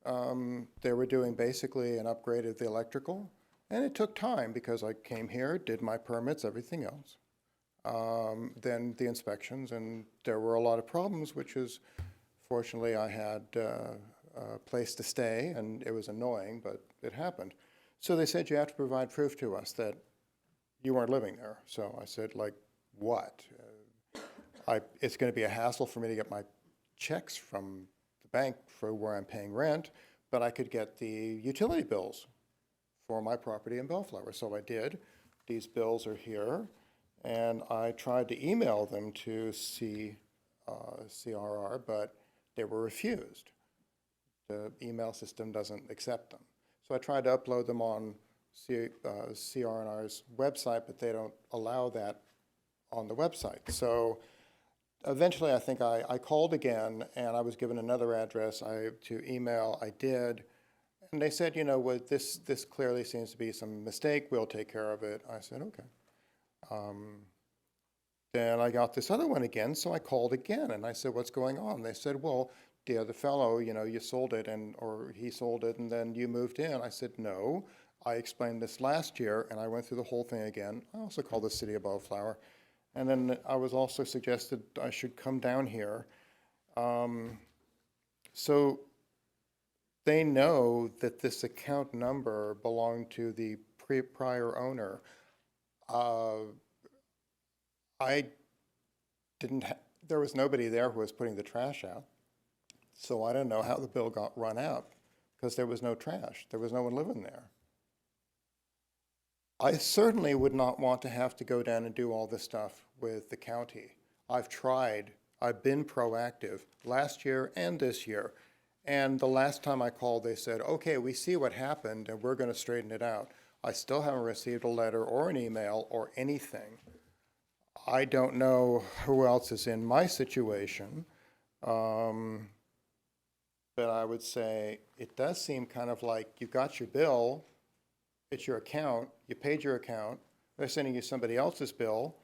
they were doing basically an upgrade of the electrical. And it took time because I came here, did my permits, everything else. Then the inspections, and there were a lot of problems, which is, fortunately, I had a place to stay, and it was annoying, but it happened. So they said, you have to provide proof to us that you weren't living there. So I said, like, what? It's going to be a hassle for me to get my checks from the bank for where I'm paying rent, but I could get the utility bills for my property in Bellflower. So I did. These bills are here, and I tried to email them to CRR, but they were refused. The email system doesn't accept them. So I tried to upload them on CRNR's website, but they don't allow that on the website. So eventually, I think I called again, and I was given another address to email. I did, and they said, what this clearly seems to be some mistake. We'll take care of it. I said, okay. Then I got this other one again, so I called again, and I said, what's going on? They said, well, the other fellow, you sold it, or he sold it, and then you moved in. I said, no. I explained this last year, and I went through the whole thing again. I also called the city of Bellflower. And then I was also suggested I should come down here. So they know that this account number belonged to the prior owner. There was nobody there who was putting the trash out. So I don't know how the bill got run out because there was no trash. There was no one living there. I certainly would not want to have to go down and do all this stuff with the county. I've tried. I've been proactive last year and this year. And the last time I called, they said, okay, we see what happened and we're going to straighten it out. I still haven't received a letter or an email or anything. I don't know who else is in my situation. but I would say it does seem kind of like you got your bill, it's your account, you paid your account, they're sending you somebody else's bill.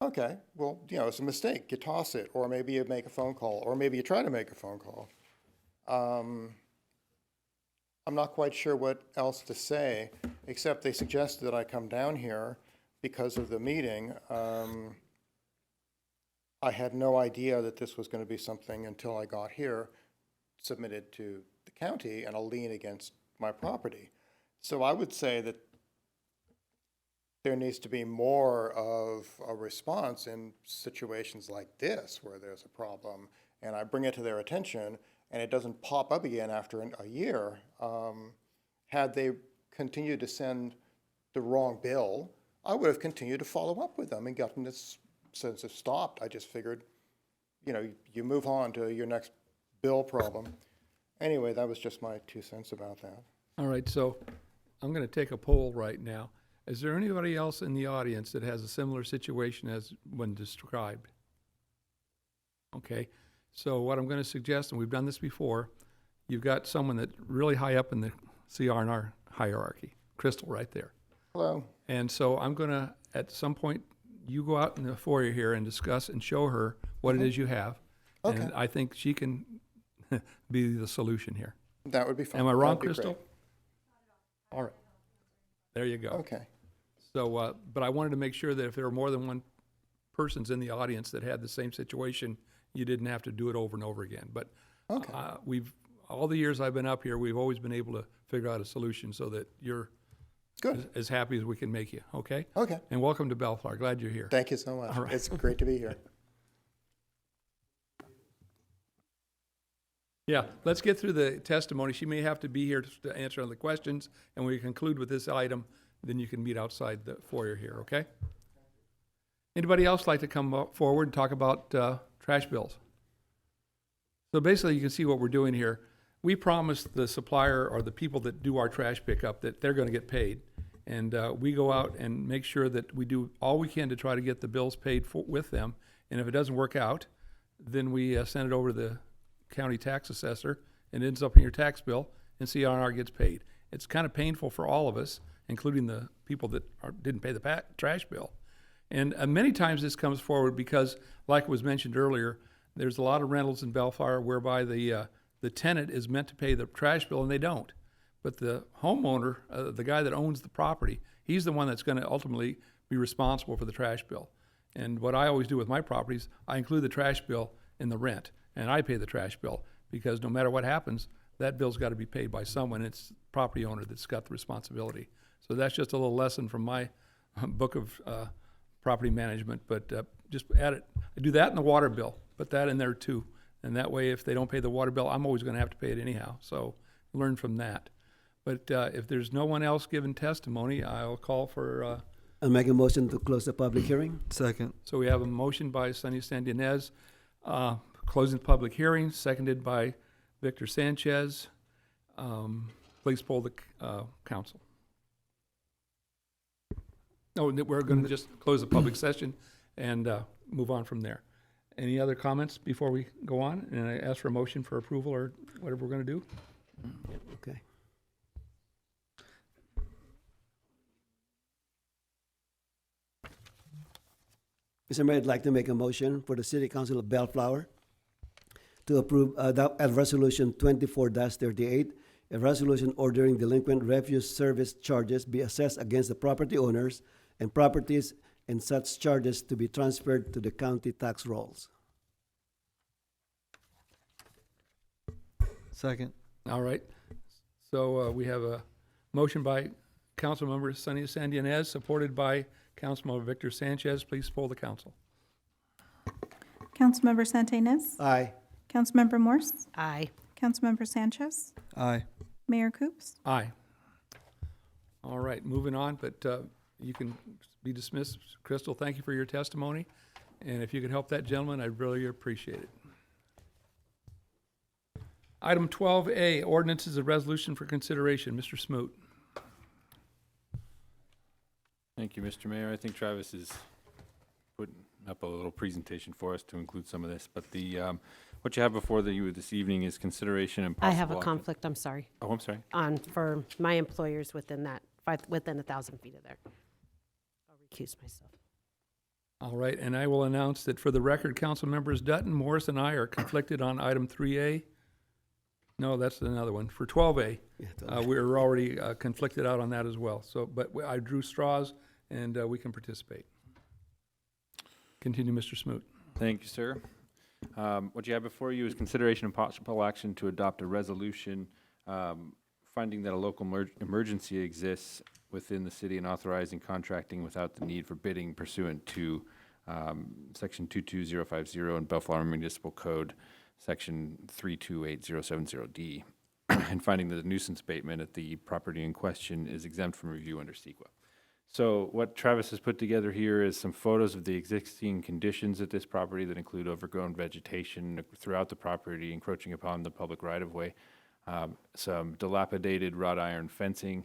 Okay, well, you know, it's a mistake. You toss it, or maybe you make a phone call, or maybe you try to make a phone call. I'm not quite sure what else to say, except they suggested that I come down here because of the meeting. I had no idea that this was going to be something until I got here, submitted to the county, and a lien against my property. So I would say that there needs to be more of a response in situations like this where there's a problem, and I bring it to their attention, and it doesn't pop up again after a year. Had they continued to send the wrong bill, I would have continued to follow up with them and gotten this since it stopped. I just figured, you know, you move on to your next bill problem. Anyway, that was just my 2 cents about that. All right, so I'm going to take a poll right now. Is there anybody else in the audience that has a similar situation as when described? Okay, so what I'm going to suggest, and we've done this before, you've got someone that really high up in the CR&R hierarchy, Crystal right there. Hello. And so I'm going to, at some point, you go out in the foyer here and discuss and show her what it is you have. Okay. And I think she can be the solution here. That would be fine. Am I wrong, That'd be Crystal? great. All right. There you go. Okay. So, but I wanted to make sure that if there were more than one persons in the audience that had the same situation, you didn't have to do it over and over again. But Okay. all the years I've been up here, we've always been able to figure out a solution so that you're Good. as happy as we can make you, okay? Okay. And welcome to Bellflower. Glad you're here. Thank you so much. All right. It's great to be here. Yeah, let's get through the testimony. She may have to be here to answer other questions, and when we conclude with this item, then you can meet outside the foyer here, okay? Anybody else like to come forward and talk about trash bills? So basically, you can see what we're doing here. We promised the supplier or the people that do our trash pickup that they're going to get paid. And we go out and make sure that we do all we can to try to get the bills paid with them. And if it doesn't work out, then we send it over to the county tax assessor and it ends up in your tax bill, and CR&R gets paid. It's kind of painful for all of us, including the people that didn't pay the trash bill. And many times this comes forward because, like was mentioned earlier, there's a lot of rentals in Bellflower whereby the tenant is meant to pay the trash bill and they don't. But the homeowner, the guy that owns the property, he's the one that's going to ultimately be responsible for the trash bill. And what I always do with my properties, I include the trash bill in the rent, and I pay the trash bill because no matter what happens, that bill's got to be paid by someone. It's the property owner that's got the responsibility. So that's just a little lesson from my book of property management, but just add it. I do that in the water bill, put that in there too. And that way, if they don't pay the water bill, I'm always going to have to pay it anyhow. So learn from that. But if there's no one else giving testimony, I'll call for. I'll make a motion to close the public hearing. Second. So we have a motion by Sonny Sandinez, closing the public hearing, seconded by Victor Sanchez. Please poll the council. No, we're going to just close the public session and move on from there. Any other comments before we go on? And I ask for a motion for approval or whatever we're going to do. Okay. Mr. Mayor, I'd like to make a motion for the City Council of Bellflower to approve adopt a resolution 24-38, a resolution ordering delinquent refuse service charges be assessed against the property owners and properties, and such charges to be transferred to the county tax rolls. Second. All right. So we have a motion by Councilmember Sonny Sandinez, supported by Councilmember Victor Sanchez. Please poll the council. Councilmember Santinas? Aye. Councilmember Morse? Aye. Councilmember Sanchez? Aye. Mayor Coops? Aye. All right, moving on, but you can be dismissed. Crystal, thank you for your testimony. And if you could help that gentleman, I'd really appreciate it. Item 12A, ordinances of resolution for consideration. Mr. Smoot. Thank you, Mr. Mayor. I think Travis is putting up a little presentation for us to include some of this. But the What you have before you this evening is consideration and I possible have a action- conflict, I'm sorry, Oh, I'm sorry. for my employers within that, within 1,000 feet of there. I'll recuse myself. All right, and I will announce that for the record, council members Dutton, Morris, and I are conflicted on item 3A. No, that's another one. For 12A, Yeah, we're already conflicted out on that as well. So, but I drew straws, and we can participate. Continue, Mr. Smoot. Thank you, sir. What you have before you is consideration and possible action to adopt a resolution finding that a local emergency exists within the city and authorizing contracting without the need for bidding pursuant to Section 22050 and Bellflower Municipal Code, Section 328070D, and finding that the nuisance abatement at the property in question is exempt from review under CEQA. So what Travis has put together here is some photos of the existing conditions at this property that include overgrown vegetation throughout the property encroaching upon the public right-of-way, some dilapidated wrought iron fencing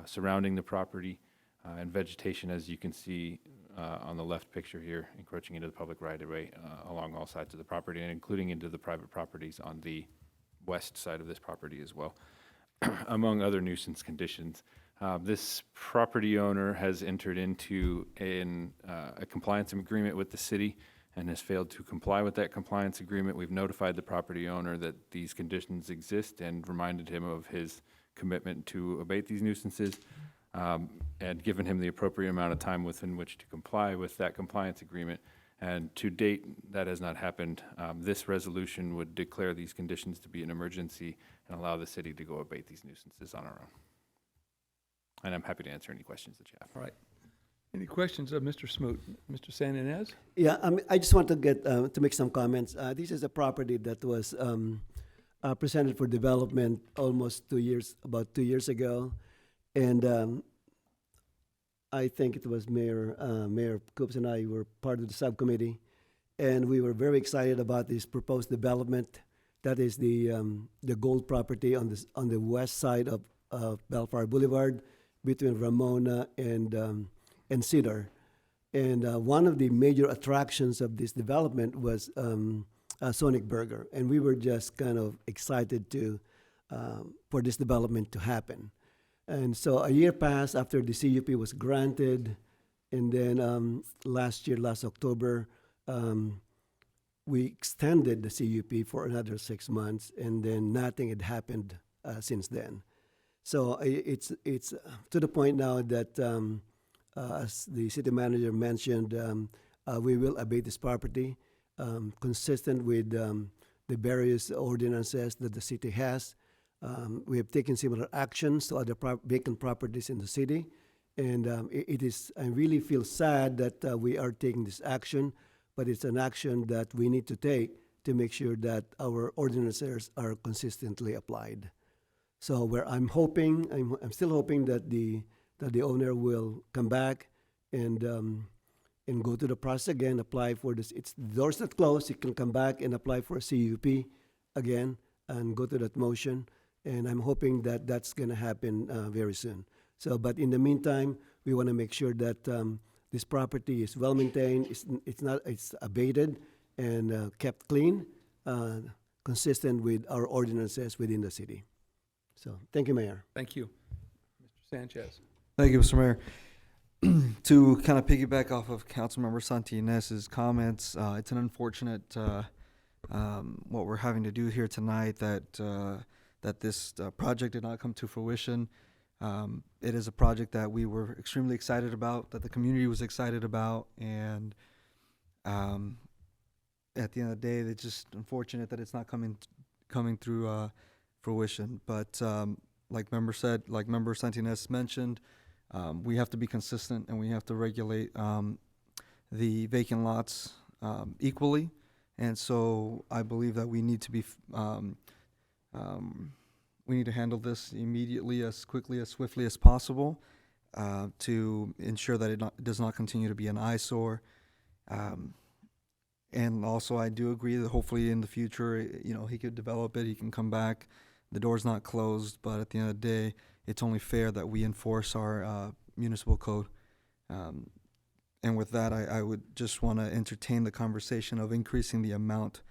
surrounding the property, and vegetation, as you can see on the left picture here, encroaching into the public right-of-way along all sides of the property and including into the private properties on the west side of this property as well, among other nuisance conditions. This property owner has entered into a compliance agreement with the city and has failed to comply with that compliance agreement. We've notified the property owner that these conditions exist and reminded him of his commitment to abate these nuisances, and given him the appropriate amount of time within which to comply with that compliance agreement. And to date, that has not happened. This resolution would declare these conditions to be an emergency and allow the city to go abate these nuisances on our own. And I'm happy to answer any questions that you have. All right. Any questions of Mr. Smoot? Mr. San Ynez? Yeah, I just want to get to make some comments. This is a property that was presented for development about 2 years ago, and I think it was Mayor Coops and I were part of the subcommittee, and we were very excited about this proposed development. That is the gold property on the west side of Bellflower Boulevard, between Ramona and Cedar. And one of the major attractions of this development was Sonic Burger, and we were just kind of excited for this development to happen. And so a year passed after the CUP was granted, and then last October, we extended the CUP for another 6 months, and then nothing had happened since then. So it's to the point now that, as the city manager mentioned, we will abate this property consistent with the various ordinances that the city has. We have taken similar actions to other vacant properties in the city, and I really feel sad that we are taking this action, but it's an action that we need to take to make sure that our ordinances are consistently applied. So I'm still hoping that the owner will come back and go through the process again, apply for this. It's the door's not closed. He can come back and apply for a CUP again and go through that motion. And I'm hoping that that's going to happen very soon. So, but in the meantime, we want to make sure that this property is well maintained. It's abated and kept clean, consistent with our ordinances within the city. So, thank you, Mayor. Thank you. Mr. Sanchez? Thank you, Mr. Mayor. To kind of piggyback off of Councilmember Santinez's comments, it's an unfortunate what we're having to do here tonight that this project did not come to fruition. It is a project that we were extremely excited about, that the community was excited about, and at the end of the day, it's just unfortunate that it's not coming through fruition. But like Member Santinez mentioned, we have to be consistent and we have to regulate the vacant lots equally. And so I believe that we need to be we need to handle this immediately, as quickly, as swiftly as possible, to ensure that it does not continue to be an eyesore. And also, I do agree that hopefully in the future, he could develop it, he can come back. The door's not closed, but at the end of the day, it's only fair that we enforce our municipal code. And with that, I would just want to entertain the conversation of increasing the amount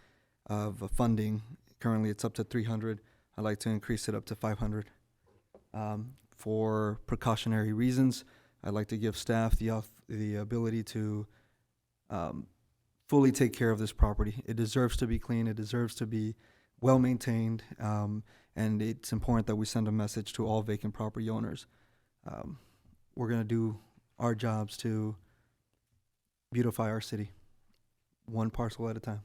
of funding. Currently, it's up to 300. I'd like to increase it up to 500. For precautionary reasons, I'd like to give staff the ability to fully take care of this property. It deserves to be clean. It deserves to be well maintained, and it's important that we send a message to all vacant property owners. We're going to do our jobs to beautify our city, one parcel at a time.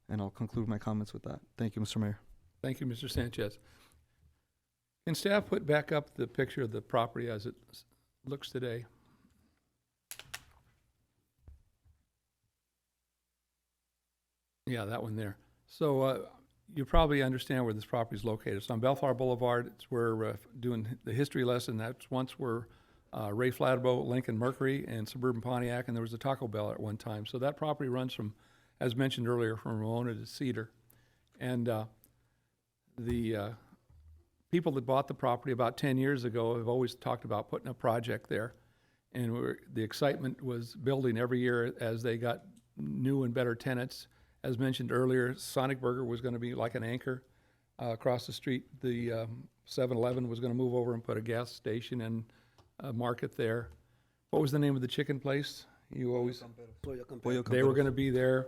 And I'll conclude my comments with that. Thank you, Mr. Mayor. Thank you, Mr. Sanchez. Can staff put back up the picture of the property as it looks today? Yeah, that one there. So you probably understand where this property is located. It's on Bellflower Boulevard. It's where doing the history lesson. That's once where Ray Flatbow, Lincoln Mercury, and Suburban Pontiac, and there was a Taco Bell at one time. So that property runs from, as mentioned earlier, from Ramona to Cedar. And the people that bought the property about 10 years ago have always talked about putting a project there. And the excitement was building every year as they got new and better tenants. As mentioned earlier, Sonic Burger was going to be like an anchor across the street. The 7-Eleven was going to move over and put a gas station and a market there. What was the name of the chicken place? You always. They were going to be there.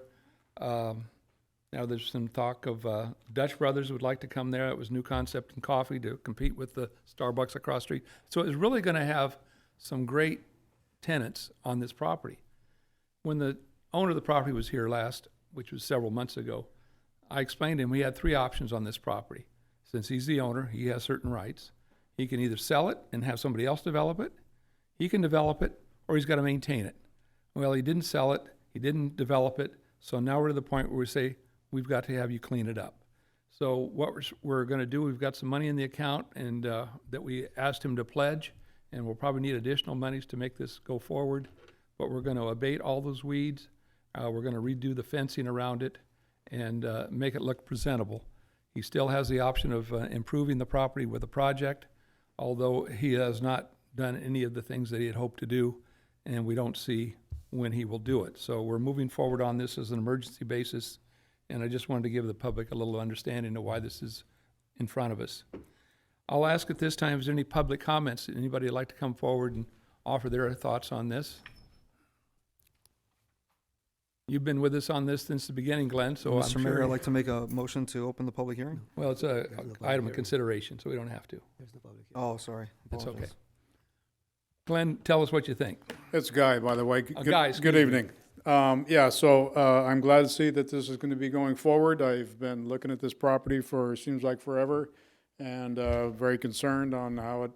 Now there's some talk of Dutch Brothers would like to come there. It was New Concept in Coffee to compete with the Starbucks across the street. So it's really going to have some great tenants on this property. When the owner of the property was here last, which was several months ago, I explained to him we had three options on this property. Since he's the owner, he has certain rights. He can either sell it and have somebody else develop it, he can develop it, or he's got to maintain it. Well, he didn't sell it, he didn't develop it, so now we're to the point where we say, we've got to have you clean it up. So what we're going to do, we've got some money in the account and that we asked him to pledge, and we'll probably need additional monies to make this go forward, but we're going to abate all those weeds. We're going to redo the fencing around it and make it look presentable. He still has the option of improving the property with a project, although he has not done any of the things that he had hoped to do, and we don't see when he will do it. So we're moving forward on this as an emergency basis, and I just wanted to give the public a little understanding of why this is in front of us. I'll ask at this time, is there any public comments? Anybody would like to come forward and offer their thoughts on this? You've been with us on this since the beginning, Glenn, so I'm Mr. Mayor, sure. I'd like to make a motion to open the public hearing. Well, it's a item of consideration, so we don't have to. There's no public hearing. Oh, sorry. It's okay. Apologize. Glenn, tell us what you think. It's Guy, by the way. Guy, Good evening. So I'm glad to see that this is going to be going forward. I've been looking at this property for, seems like forever, and very concerned on how it,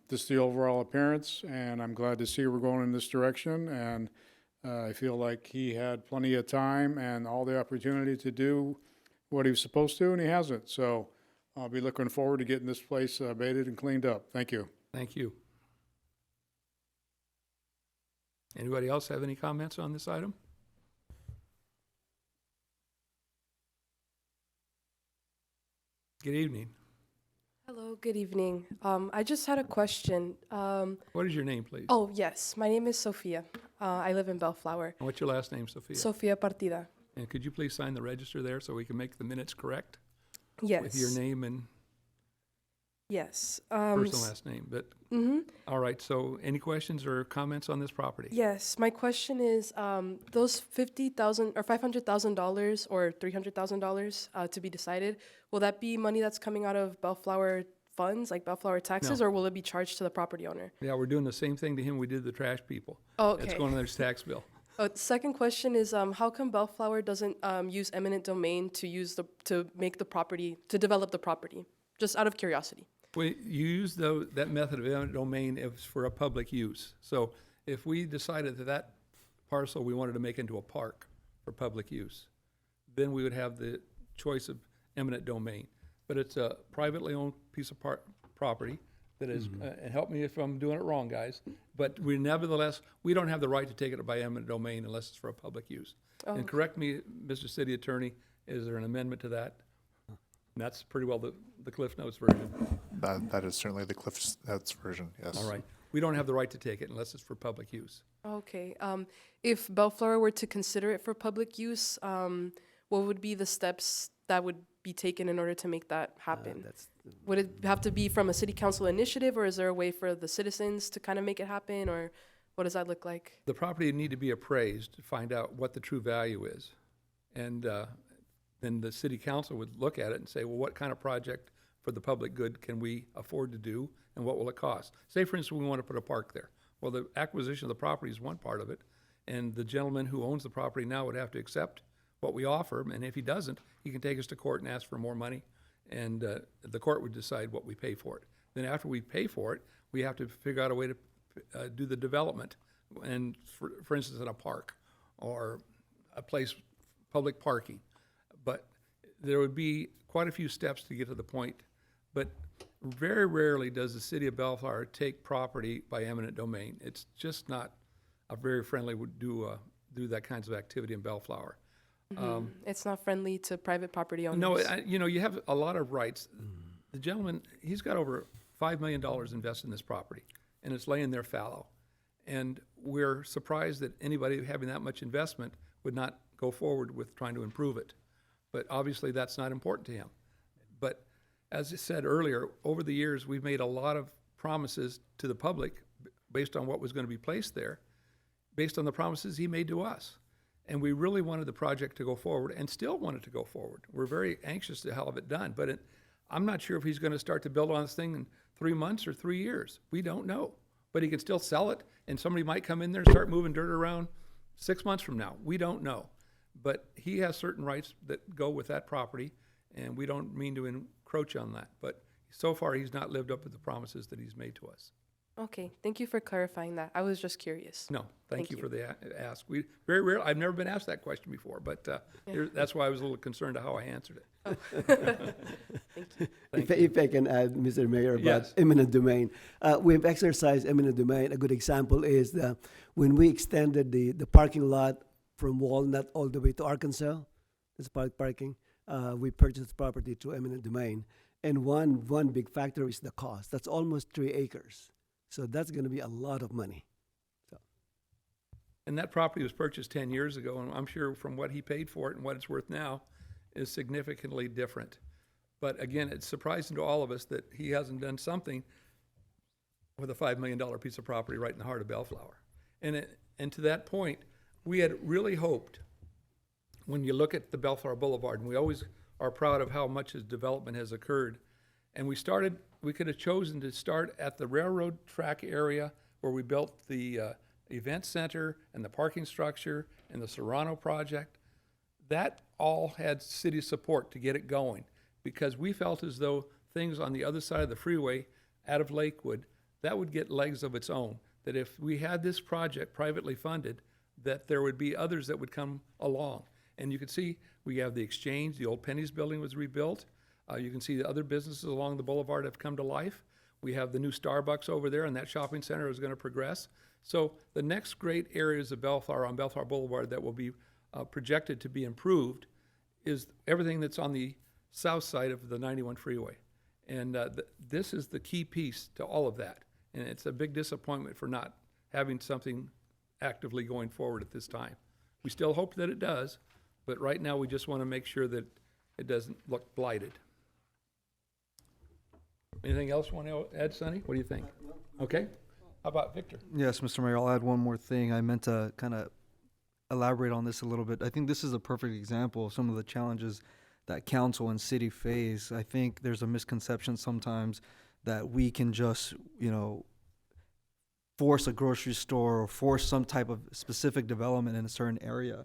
just the overall appearance, and I'm glad to see we're going in this direction, and I feel like he had plenty of time and all the opportunity to do what he was supposed to, and he hasn't. So I'll be looking forward to getting this place abated and cleaned up. Thank you. Thank you. Anybody else have any comments on this item? Good evening. Hello, good evening. I just had a question. What is your name, please? Oh, yes, my name is Sophia. I live in Bellflower. And what's your last name, Sophia? Sophia Partida. And could you please sign the register there so we can make the minutes correct? Yes. With your name and Yes. first and last name. But all right, so any questions or comments on this property? Yes, my question is, those $50,000 or $500,000 or $300,000 to be decided, will that be money that's coming out of Bellflower funds, like Bellflower taxes, No. or will it be charged to the property owner? Yeah, we're doing the same thing to him we did the trash people. Oh, It's okay. going on their tax bill. Second question is, how come Bellflower doesn't use eminent domain to make the property, to develop the property? Just out of curiosity. We use that method of eminent domain is for a public use. So if we decided that parcel we wanted to make into a park for public use, then we would have the choice of eminent domain. But it's a privately owned piece of property that is, and help me if I'm doing it wrong, guys, but we nevertheless, we don't have the right to take it by eminent domain unless it's for a public use. Oh, And correct me, Mr. City Attorney, is there an amendment to that? And that's pretty well the Cliff Notes version. That is certainly the Cliff Notes version, yes. All right. We don't have the right to take it unless it's for public use. Okay. If Bellflower were to consider it for public use, what would be the steps that would be taken in order to make that happen? Would it have to be from a city council initiative, or is there a way for the citizens to kind of make it happen, or what does that look like? The property would need to be appraised to find out what the true value is. And then the city council would look at it and say, well, what kind of project for the public good can we afford to do, and what will it cost? Say, for instance, we want to put a park there. Well, the acquisition of the property is one part of it, and the gentleman who owns the property now would have to accept what we offer him, and if he doesn't, he can take us to court and ask for more money, and the court would decide what we pay for it. Then after we pay for it, we have to figure out a way to do the development, and for instance, in a park or a place, public parking. But there would be quite a few steps to get to the point, but very rarely does the city of Bellflower take property by eminent domain. It's just not a very friendly would do that kinds of activity in Bellflower. It's not friendly to private property owners. No, you have a lot of rights. The gentleman, he's got over $5 million invested in this property, and it's laying there fallow. And we're surprised that anybody having that much investment would not go forward with trying to improve it. But obviously, that's not important to him. But as I said earlier, over the years, we've made a lot of promises to the public based on what was going to be placed there, based on the promises he made to us. And we really wanted the project to go forward and still want it to go forward. We're very anxious to have it done, but I'm not sure if he's going to start to build on this thing in 3 months or 3 years. We don't know. But he can still sell it, and somebody might come in there and start moving dirt around 6 months from now. We don't know. But he has certain rights that go with that property, and we don't mean to encroach on that. But so far, he's not lived up to the promises that he's made to us. Okay, thank you for clarifying that. I was just curious. No, thank you for the ask. We very rarely, I've never been asked that question before, but that's why I was a little concerned of how I answered it. Thank you. If I can add, Mr. Mayor, about Yes. eminent domain. We've exercised eminent domain. A good example is when we extended the parking lot from Walnut all the way to Arkansas, that's parking, we purchased property through eminent domain. And one big factor is the cost. That's almost 3 acres. So that's going to be a lot of money. And that property was purchased 10 years ago, and I'm sure from what he paid for it and what it's worth now is significantly different. But again, it's surprising to all of us that he hasn't done something with a $5 million piece of property right in the heart of Bellflower. And to that point, we had really hoped, when you look at the Bellflower Boulevard, and we always are proud of how much his development has occurred, and we could have chosen to start at the railroad track area where we built the event center and the parking structure and the Serrano project. That all had city support to get it going, because we felt as though things on the other side of the freeway out of Lakewood, that would get legs of its own. That if we had this project privately funded, that there would be others that would come along. And you can see we have the Exchange, the old Penny's building was rebuilt. You can see the other businesses along the boulevard have come to life. We have the new Starbucks over there, and that shopping center is going to progress. So the next great areas of Bellflower on Bellflower Boulevard that will be projected to be improved is everything that's on the south side of the 91 freeway. And this is the key piece to all of that. And it's a big disappointment for not having something actively going forward at this time. We still hope that it does, but right now we just want to make sure that it doesn't look blighted. Anything else you want to add, Sonny? What do you think? Okay. How about Victor? Yes, Mr. Mayor, I'll add one more thing. I meant to kind of elaborate on this a little bit. I think this is a perfect example of some of the challenges that council and city face. I think there's a misconception sometimes that we can just, force a grocery store or force some type of specific development in a certain area.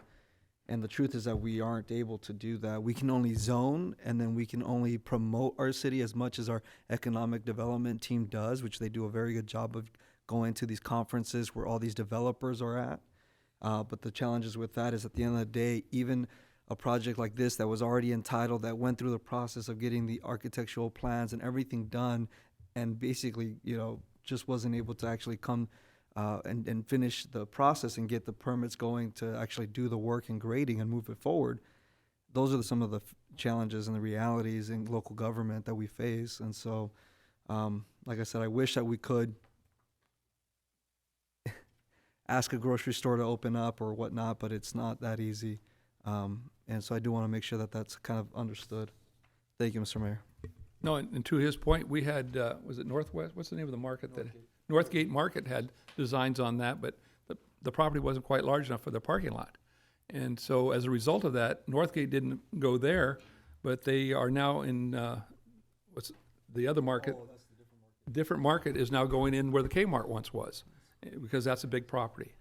And the truth is that we aren't able to do that. We can only zone, and then we can only promote our city as much as our economic development team does, which they do a very good job of going to these conferences where all these developers are at. But the challenges with that is at the end of the day, even a project like this that was already entitled, that went through the process of getting the architectural plans and everything done, and basically, just wasn't able to actually come and finish the process and get the permits going to actually do the work and grading and move it forward. Those are some of the challenges and the realities in local government that we face. And so, like I said, I wish that we could ask a grocery store to open up or whatnot, but it's not that easy. And so I do want to make sure that that's kind of understood. Thank you, Mr. Mayor. No, and to his point, we had, was it Northwest, what's the name of the market that? Northgate Market had designs on that, but the property wasn't quite large enough for the parking lot. And so as a result of that, Northgate didn't go there, but they are now in, what's the other market? Different market is now going in where the Kmart once was, because that's a big property.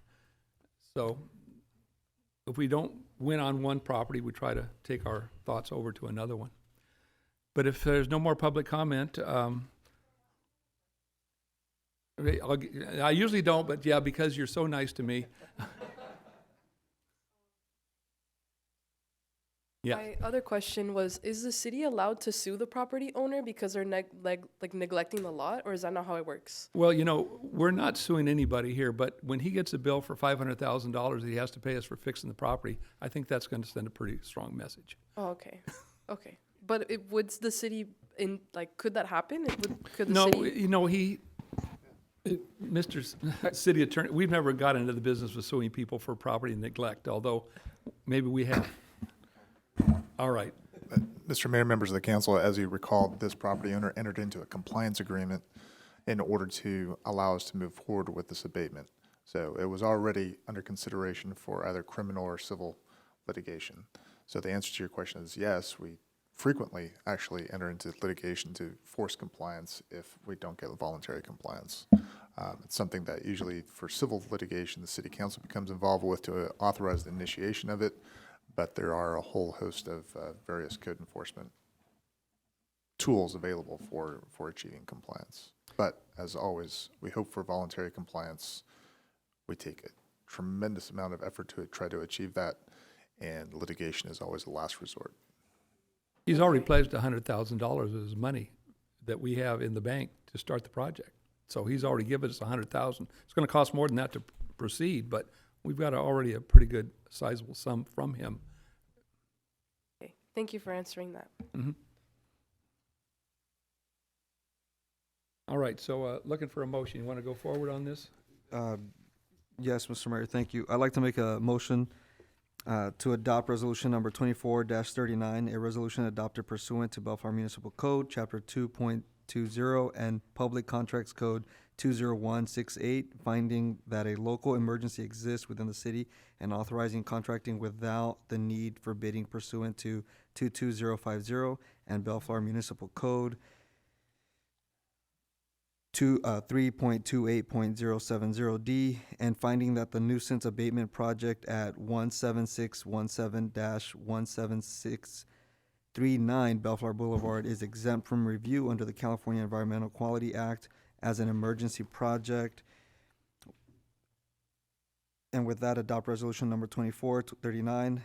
So if we don't win on one property, we try to take our thoughts over to another one. But if there's no more public comment, okay, I usually don't, but yeah, because you're so nice to me. Yeah. My other question was, is the city allowed to sue the property owner because they're neglecting the lot, or is that not how it works? Well, you know, we're not suing anybody here, but when he gets a bill for $500,000 that he has to pay us for fixing the property, I think that's going to send a pretty strong message. Oh, okay. Okay. But would the city, could that happen? Could the No, city? you know, Mr. City Attorney, we've never got into the business of suing people for property neglect, although maybe we have. All right. Mr. Mayor, members of the council, as you recall, this property owner entered into a compliance agreement in order to allow us to move forward with this abatement. So it was already under consideration for either criminal or civil litigation. So the answer to your question is yes, we frequently actually enter into litigation to force compliance if we don't get voluntary compliance. It's something that usually for civil litigation, the city council becomes involved with to authorize the initiation of it, but there are a whole host of various code enforcement tools available for achieving compliance. But as always, we hope for voluntary compliance. We take a tremendous amount of effort to try to achieve that, and litigation is always the last resort. He's already pledged $100,000 of his money that we have in the bank to start the project. So he's already given us $100,000. It's going to cost more than that to proceed, but we've got already a pretty good sizable sum from him. Okay. Thank you for answering that. Mm-hmm. All right, so looking for a motion. You want to go forward on this? Yes, Mr. Mayor, thank you. I'd like to make a motion to adopt resolution number 24-39, a resolution adopted pursuant to Bellflower Municipal Code, Chapter 2.20, and Public Contracts Code 20168, finding that a local emergency exists within the city and authorizing contracting without the need for bidding pursuant to 22050 and Bellflower Municipal Code 3.28.070D, and finding that the nuisance abatement project at 17617-17639 Bellflower Boulevard is exempt from review under the California Environmental Quality Act as an emergency project. And with that, adopt resolution number 24-39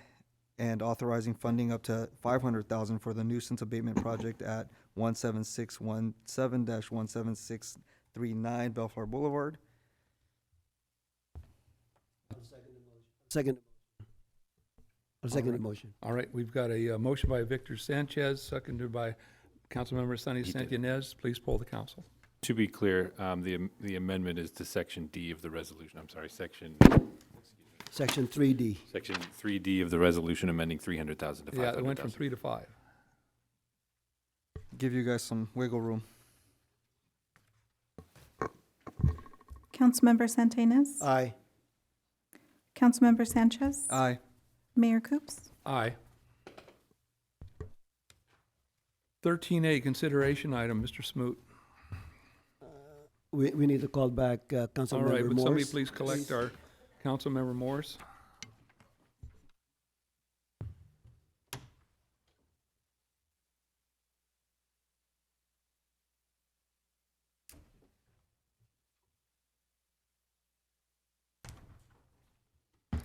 and authorizing funding up to $500,000 for the nuisance abatement project at 17617-17639 Bellflower Boulevard. Second. I'll second the motion. All right, we've got a motion by Victor Sanchez, seconded by Councilmember Sonny Santinez. Please poll the council. To be clear, the amendment is to Section D of the resolution. I'm sorry, Section 3D. Section 3D of the resolution amending 300,000 to 500,000. Yeah, it went from 3 to 5. Give you guys some wiggle room. Councilmember Santinez. Aye. Councilmember Sanchez. Aye. Mayor Coops. Aye. 13A, consideration item, Mr. Smoot. We need to call back All Councilmember right, would Morse. somebody please collect our Councilmember Morse?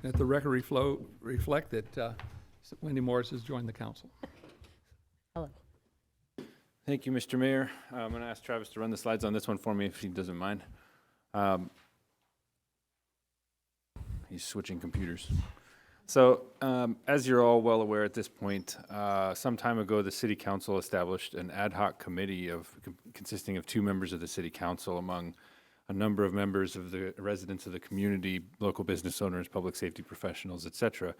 Let the record reflect that Wendy Morris has joined the council. Thank you, Mr. Mayor. I'm going to ask Travis to run the slides on this one for me if he doesn't mind. He's switching computers. So, as you're all well aware at this point, some time ago, the City Council established an ad hoc committee consisting of 2 members of the City Council, among a number of members of the residents of the community, local business owners, public safety professionals, et cetera,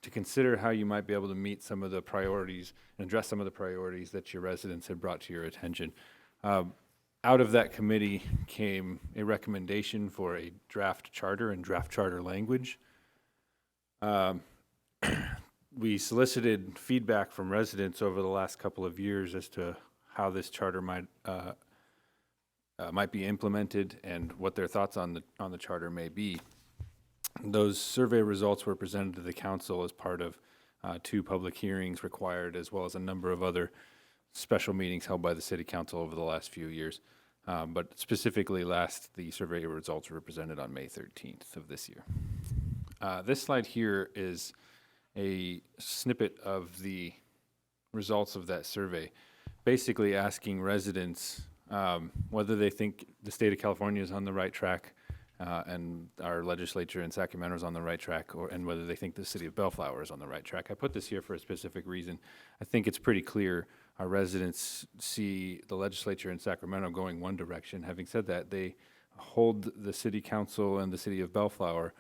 to consider how you might be able to meet some of the priorities and address some of the priorities that your residents had brought to your attention. Out of that committee came a recommendation for a draft charter and draft charter language. We solicited feedback from residents over the last couple of years as to how this charter might be implemented and what their thoughts on the charter may be. Those survey results were presented to the council as part of 2 public hearings required, as well as a number of other special meetings held by the city council over the last few years. But specifically the survey results were presented on May 13th of this year. This slide here is a snippet of the results of that survey, basically asking residents whether they think the state of California is on the right track and our legislature in Sacramento is on the right track, and whether they think the city of Bellflower is on the right track. I put this here for a specific reason. I think it's pretty clear our residents see the legislature in Sacramento going one direction. Having said that, they hold the city council and the city of Bellflower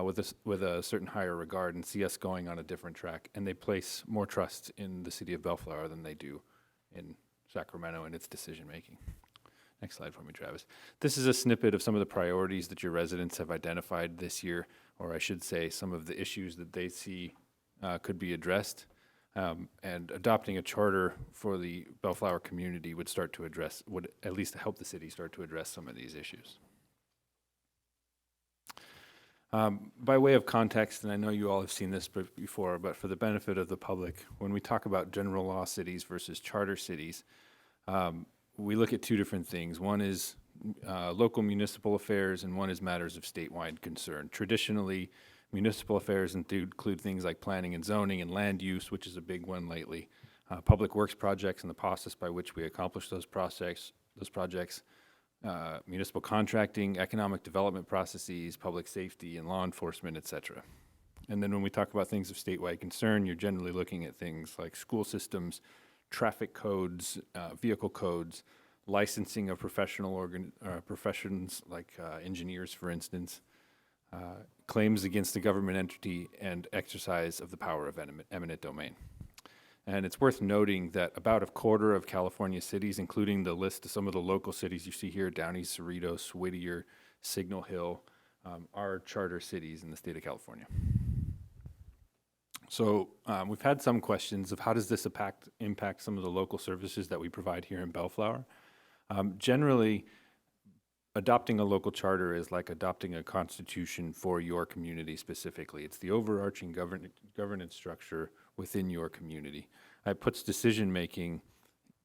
with a certain higher regard and see us going on a different track, and they place more trust in the city of Bellflower than they do in Sacramento and its decision making. Next slide for me, Travis. This is a snippet of some of the priorities that your residents have identified this year, or I should say some of the issues that they see could be addressed. And adopting a charter for the Bellflower community would at least help the city start to address some of these issues. By way of context, and I know you all have seen this before, but for the benefit of the public, when we talk about general law cities versus charter cities, we look at 2 different things. One is local municipal affairs, and one is matters of statewide concern. Traditionally, municipal affairs include things like planning and zoning and land use, which is a big one lately, public works projects and the process by which we accomplish those projects, municipal contracting, economic development processes, public safety and law enforcement, etc. And then when we talk about things of statewide concern, you're generally looking at things like school systems, traffic codes, vehicle codes, licensing of professions like engineers, for instance, claims against a government entity, and exercise of the power of eminent domain. And it's worth noting that about a quarter of California cities, including the list of some of the local cities you see here, Downey, Cerritos, Whittier, Signal Hill, are charter cities in the state of California. So we've had some questions of how does this impact some of the local services that we provide here in Bellflower. Generally, adopting a local charter is like adopting a constitution for your community specifically. It's the overarching governance structure within your community. It puts decision-making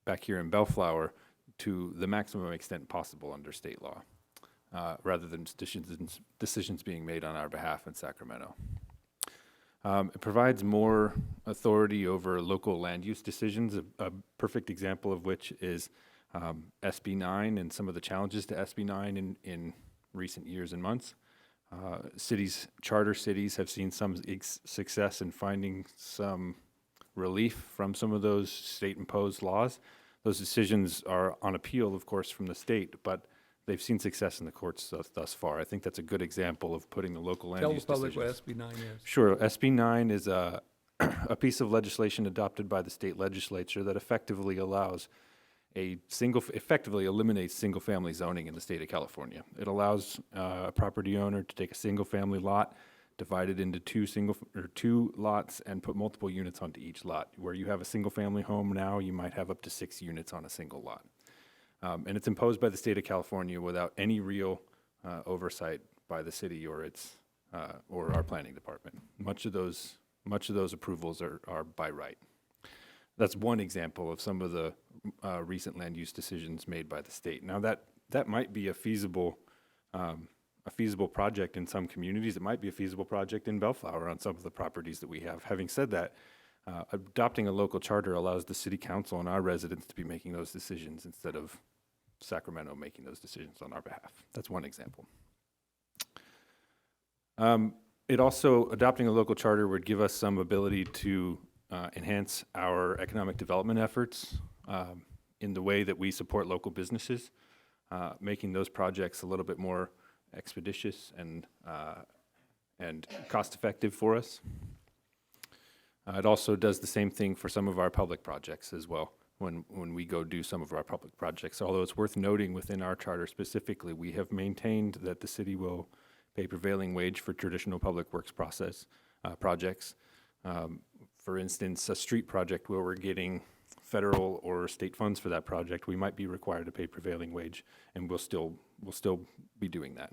back here in Bellflower to the maximum extent possible under state law, rather than decisions being made on our behalf in Sacramento. It provides more authority over local land use decisions, a perfect example of which is SB 9 and some of the challenges to SB 9 in recent years and months. Charter cities have seen some success in finding some relief from some of those state-imposed laws. Those decisions are on appeal, of course, from the state, but they've seen success in the courts thus far. I think that's a good example of putting the local land use decisions. Tell the public what SB 9 is. Sure. SB 9 is a piece of legislation adopted by the state legislature that effectively eliminates single-family zoning in the state of California. It allows a property owner to take a single-family lot, divide it into two lots, and put multiple units onto each lot. Where you have a single-family home now, you might have up to 6 units on a single lot. And it's imposed by the state of California without any real oversight by the city or our planning department. Much of those approvals are by right. That's one example of some of the recent land use decisions made by the state. Now that might be a feasible project in some communities. It might be a feasible project in Bellflower on some of the properties that we have. Having said that, adopting a local charter allows the city council and our residents to be making those decisions instead of Sacramento making those decisions on our behalf. That's one example. Adopting a local charter would give us some ability to enhance our economic development efforts in the way that we support local businesses, making those projects a little bit more expeditious and cost-effective for us. It also does the same thing for some of our public projects as well, when we go do some of our public projects. Although it's worth noting within our charter specifically, we have maintained that the city will pay prevailing wage for traditional public works projects. For instance, a street project where we're getting federal or state funds for that project, we might be required to pay prevailing wage, and we'll still be doing that.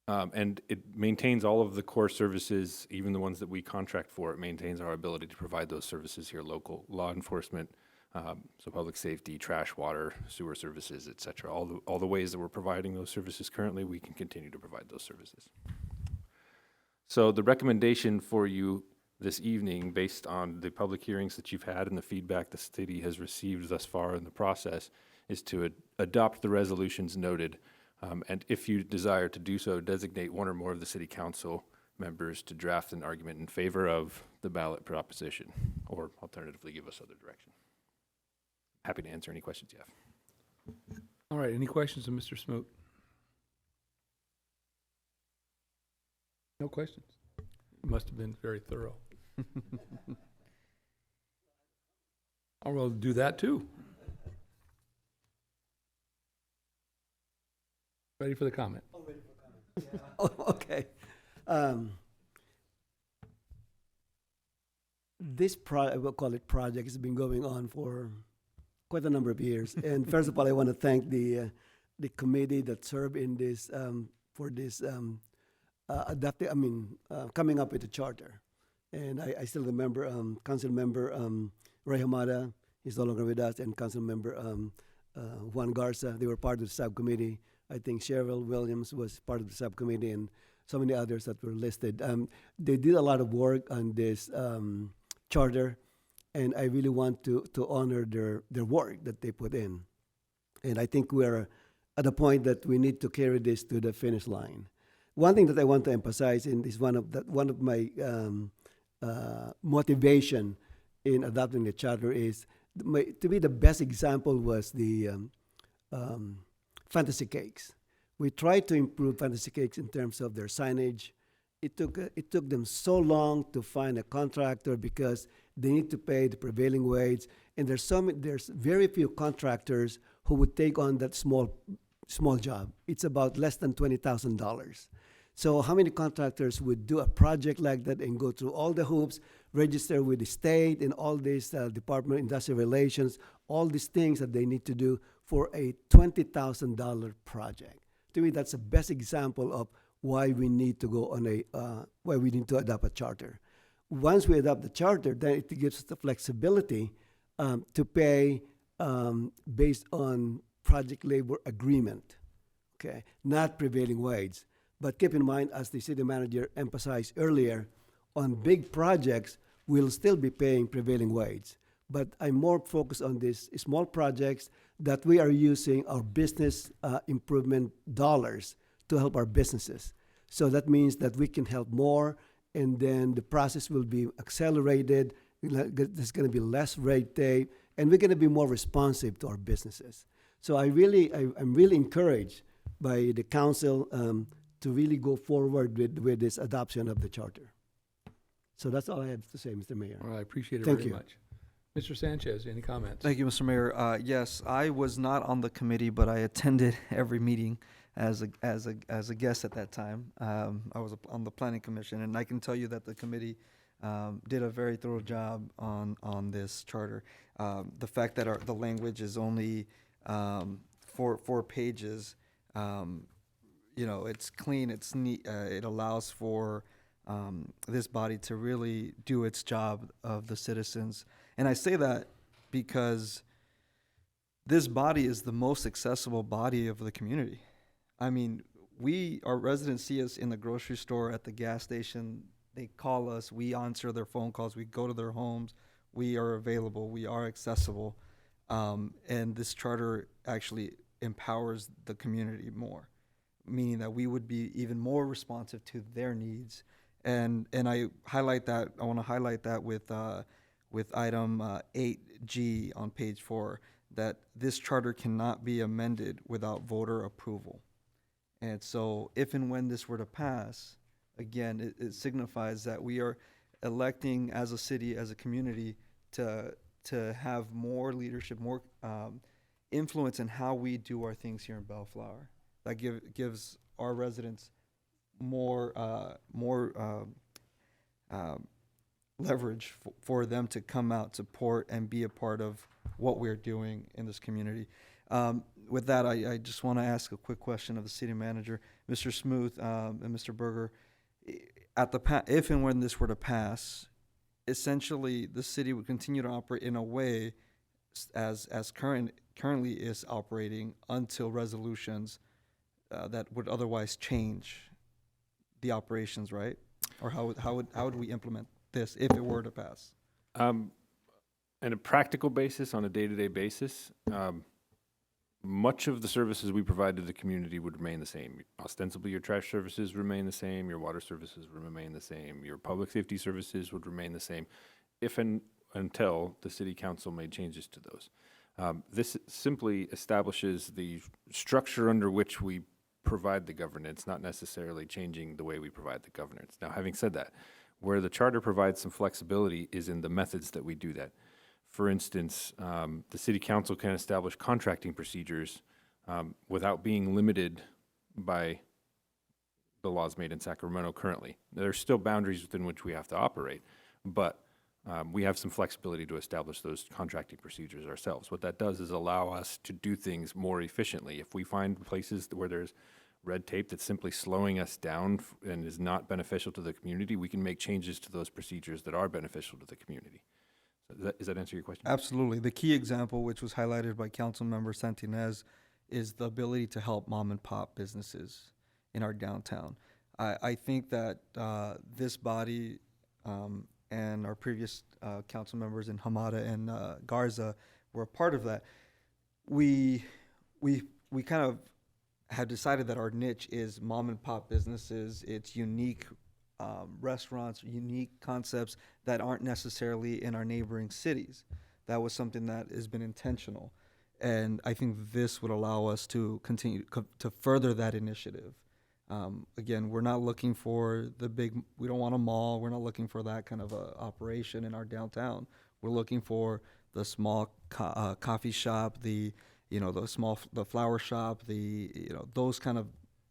And it maintains all of the core services, even the ones that we contract for. It maintains our ability to provide those services here, local law enforcement, so public safety, trash, water, sewer services, et cetera. All the ways that we're providing those services currently, we can continue to provide those services. So the recommendation for you this evening, based on the public hearings that you've had and the feedback the city has received thus far in the process, is to adopt the resolutions noted. And if you desire to do so, designate one or more of the city council members to draft an argument in favor of the ballot proposition, or alternatively give us other direction. Happy to answer any questions you have. All right, any questions of Mr. Smoot? No questions? Must have been very thorough. I will do that too. Ready for the comment? Oh, okay. This I will call it project, has been going on for quite a number of years. And first of all, I want to thank the committee that served in this for this coming up with a charter. And I still remember Council Member Ray Hamada, he's no longer with us, and Council Member Juan Garza. They were part of the subcommittee. I think Cheryl Williams was part of the subcommittee, and so many others that were listed. They did a lot of work on this charter, and I really want to honor their work that they put in. And I think we're at a point that we need to carry this to the finish line. One thing that I want to emphasize, and is one of my motivation in adopting the charter, is to me the best example was the Fantasy Cakes. We tried to improve Fantasy Cakes in terms of their signage. It took them so long to find a contractor because they need to pay the prevailing wage, and there's very few contractors who would take on that small job. It's about less than $20,000. So how many contractors would do a project like that and go through all the hoops, register with the state and all these Department of Industrial Relations, all these things that they need to do for a $20,000 project? To me, that's the best example of why we need to go on why we need to adopt a charter. Once we adopt the charter, then it gives us the flexibility to pay based on project labor agreement, okay, not prevailing wage. But keep in mind, as the city manager emphasized earlier, on big projects, we'll still be paying prevailing wage. But I'm more focused on these small projects that we are using our business improvement dollars to help our businesses. So that means that we can help more, and then the process will be accelerated. There's going to be less red tape, and we're going to be more responsive to our businesses. So I'm really encouraged by the council to really go forward with this adoption of the charter. So that's all I have to say, Mr. Mayor. All right, I appreciate it Thank very you. much. Mr. Sanchez, any comments? Thank you, Mr. Mayor. Yes, I was not on the committee, but I attended every meeting as a guest at that time. I was on the Planning Commission, and I can tell you that the committee did a very thorough job on this charter. The fact that the language is only 4 pages, it's clean, it's neat. It allows for this body to really do its job of the citizens. And I say that because this body is the most accessible body of the community. I mean, our residents see us in the grocery store, at the gas station. They call us, we answer their phone calls, we go to their homes, we are available, we are accessible. And this charter actually empowers the community more, meaning that we would be even more responsive to their needs. And I want to highlight that with item 8G on page 4, that this charter cannot be amended without voter approval. And so if and when this were to pass, again, it signifies that we are electing as a city, as a community, to have more leadership, more influence in how we do our things here in Bellflower. That gives our residents more leverage for them to come out, support, and be a part of what we're doing in this community. With that, I just want to ask a quick question of the city manager, Mr. Smoot and Mr. Berger. If and when this were to pass, essentially the city would continue to operate in a way as currently is operating until resolutions that would otherwise change the operations, right? Or how would we implement this if it were to pass? On a practical basis, on a day-to-day basis, much of the services we provide to the community would remain the same. Ostensibly, your trash services remain the same, your water services would remain the same, your public safety services would remain the same, if and until the city council made changes to those. This simply establishes the structure under which we provide the governance, not necessarily changing the way we provide the governance. Now, having said that, where the charter provides some flexibility is in the methods that we do that. For instance, the city council can establish contracting procedures without being limited by the laws made in Sacramento currently. There are still boundaries within which we have to operate, but we have some flexibility to establish those contracting procedures ourselves. What that does is allow us to do things more efficiently. If we find places where there's red tape that's simply slowing us down and is not beneficial to the community, we can make changes to those procedures that are beneficial to the community. Does that answer your question? Absolutely. The key example, which was highlighted by Councilmember Santinez, is the ability to help mom and pop businesses in our downtown. I think that this body and our previous council members in Hamada and Garza were a part of that. We kind of have decided that our niche is mom and pop businesses. It's unique restaurants, unique concepts that aren't necessarily in our neighboring cities. That was something that has been intentional. And I think this would allow us to continue to further that initiative. Again, we're not looking for we don't want a mall. We're not looking for that kind of a operation in our downtown. We're looking for the small coffee shop, the flower shop, those kind of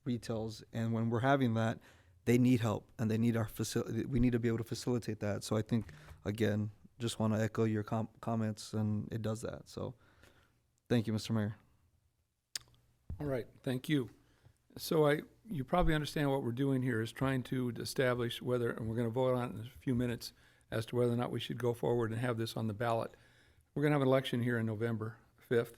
retails. And when we're having that, they need help and they need our facility. We need to be able to facilitate that. So I think, again, just want to echo your comments, and it does that. So thank you, Mr. Mayor. All right, thank you. So you probably understand what we're doing here is trying to establish whether, and we're going to vote on it in a few minutes, as to whether or not we should go forward and have this on the ballot. We're going to have an election here in November 5th,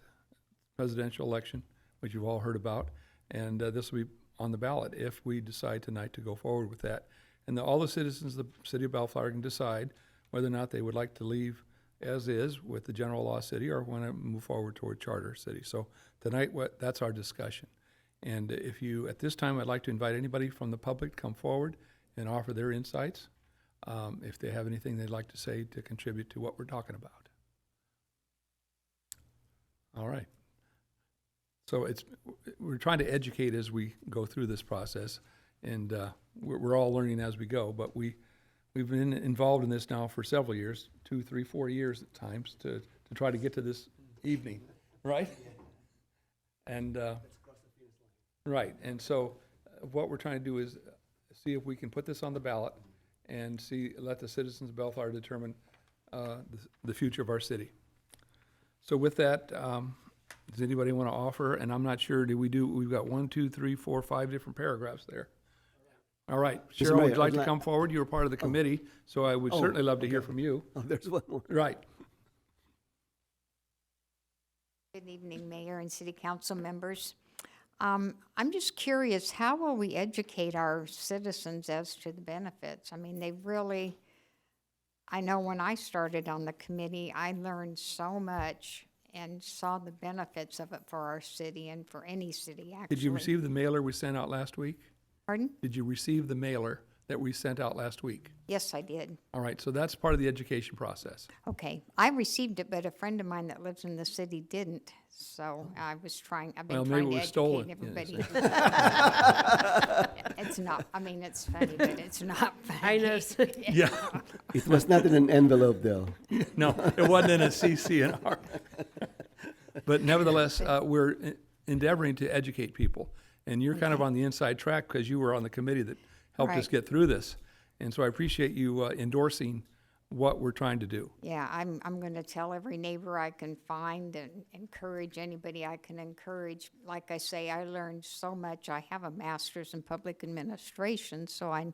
presidential election, which you've all heard about, and this will be on the ballot if we decide tonight to go forward with that. And all the citizens of the city of Bellflower can decide whether or not they would like to leave as is with the general law city or want to move forward toward charter city. So tonight, that's our discussion. And if you, at this time, I'd like to invite anybody from the public to come forward and offer their insights, if they have anything they'd like to say to contribute to what we're talking about. All right. So we're trying to educate as we go through this process, and we're all learning as we go, but we've been involved in this now for several years, 2, 3, 4 years at times, to try to get to this evening, right? And right, and so what we're trying to do is see if we can put this on the ballot and let the citizens of Bellflower determine the future of our city. So with that, does anybody want to offer? And I'm not sure, we've got 1, 2, 3, 4, 5 different paragraphs there. All right, Cheryl, Mayor, would you like I'd to come forward? You were part of the committee, so I would certainly love to hear from you. Oh, there's one more. Right. Good evening, Mayor and City Council members. I'm just curious, how will we educate our citizens as to the benefits? I mean, I know when I started on the committee, I learned so much and saw the benefits of it for our city and for any city, actually. Did you receive the mailer we sent out last week? Pardon? Did you receive the mailer that we sent out last week? Yes, I did. All right, so that's part of the education process. Okay, I received it, but a friend of mine that lives in the city didn't. So I've Well, been maybe trying it to was stolen, educate you everybody. It's not, I mean, it's funny, but it's not funny. I know. Yeah. It was not in an envelope, though. No, it wasn't in a CC&R. But nevertheless, we're endeavoring to educate people. And you're kind of on the inside track because you were on the committee that helped us Right. get through this. And so I appreciate you endorsing what we're trying to do. Yeah, I'm going to tell every neighbor I can find and encourage anybody I can encourage. Like I say, I learned so much. I have a master's in public administration, so I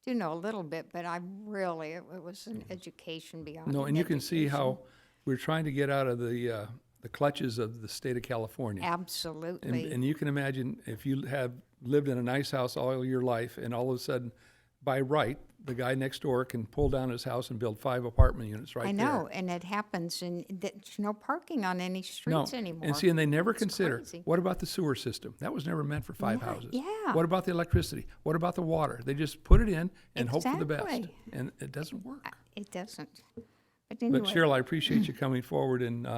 do know a little bit, but it was an education beyond No, an and you can see education. how we're trying to get out of the clutches of the state of California. Absolutely. And you can imagine if you have lived in a nice house all your life, and all of a sudden, by right, the guy next door can pull down his house and build 5 apartment units right I there. know, and it happens, and there's no parking on any No, streets anymore. and see, and they never It's consider, crazy. what about the sewer system? That was never meant for 5 houses. yeah. What about the electricity? What about the water? They just put it in and hope for the best, Exactly. and it doesn't work. It doesn't. But anyway. But Cheryl, I appreciate you coming forward and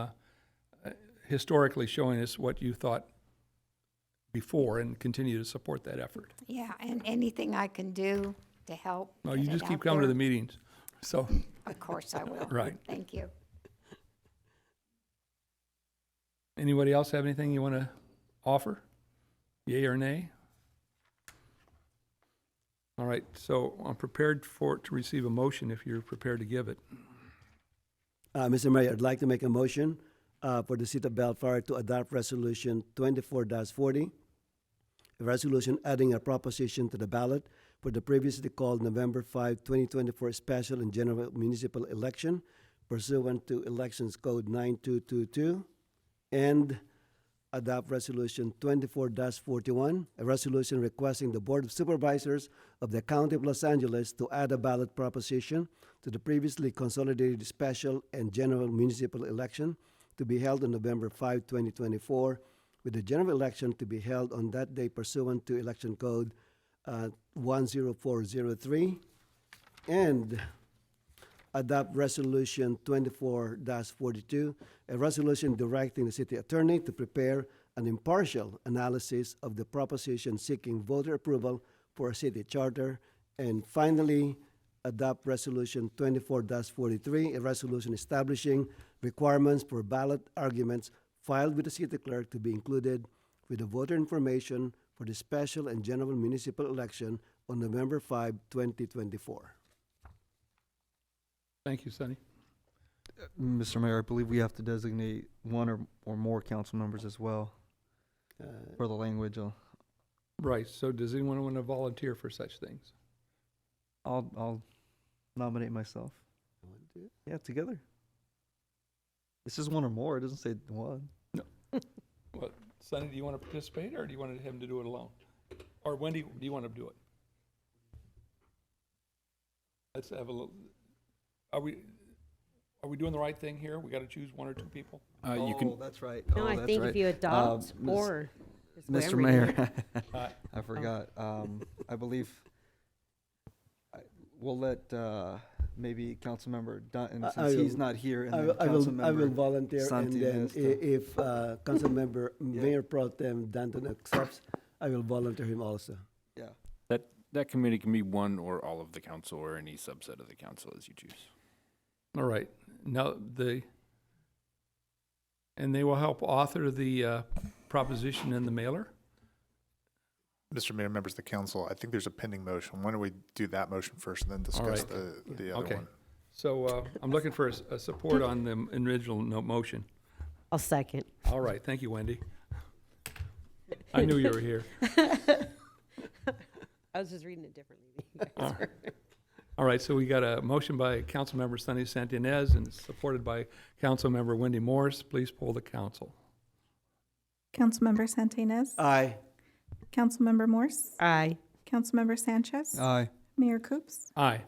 historically showing us what you thought before and continue to support that effort. Yeah, and anything I can do to help. No, get you it just keep out coming to there, the meetings, so. Of course I will. Right. Thank you. Anybody else have anything you want to offer? Yay or nay? All right, so I'm prepared to receive a motion if you're prepared to give it. Mr. Mayor, I'd like to make a motion for the City of Bellflower to adopt Resolution 24-40, a resolution adding a proposition to the ballot for the previously called November 5, 2024 special and general municipal election pursuant to Elections Code 9222, and adopt Resolution 24-41, a resolution requesting the Board of Supervisors of the County of Los Angeles to add a ballot proposition to the previously consolidated special and general municipal election to be held on November 5, 2024, with the general election to be held on that day pursuant to Election Code 10403, and adopt Resolution 24-42, a resolution directing the city attorney to prepare an impartial analysis of the proposition seeking voter approval for a city charter. And finally, adopt Resolution 24-43, a resolution establishing requirements for ballot arguments filed with the city clerk to be included with the voter information for the special and general municipal election on November 5, 2024. Thank you, Sonny. Mr. Mayor, I believe we have to designate one or more council members as well for the language. Right, so does anyone want to volunteer for such things? I'll nominate myself. Yeah, together. This is one or more. It doesn't say one. Well, Sonny, do you want to participate, or do you want him to do it alone? Or Wendy, do you want to do it? Let's have a little, are we doing the right thing here? We got to choose 1 or 2 people? You can. Oh, that's right. No, I think if you adopt or. is the way Mr. I'm reading Mayor, it. I forgot. I believe we'll let maybe Councilmember Dunn, I since he's will- not here, and I then will, I will Councilmember volunteer, and then Santi has to- if Councilmember Mayor Pro Tem Danton accepts, I will volunteer him also. Yeah. That committee can be one or all of the council or any subset of the council as you choose. All right, now and they will help author the proposition in the mailer? Mr. Mayor, members of the council, I think there's a pending motion. Why don't we do that motion first and then discuss right. the other Okay. one? So I'm looking for a support on the original motion. I'll second. All right, thank you, Wendy. I knew you were here. I was just reading it differently. All right, so we got a motion by Councilmember Sonny Santinez and supported by Councilmember Wendy Morris. Please poll the council. Councilmember Santinez. Aye. Councilmember Morse. Aye. Councilmember Sanchez. Aye. Mayor Coops. Aye.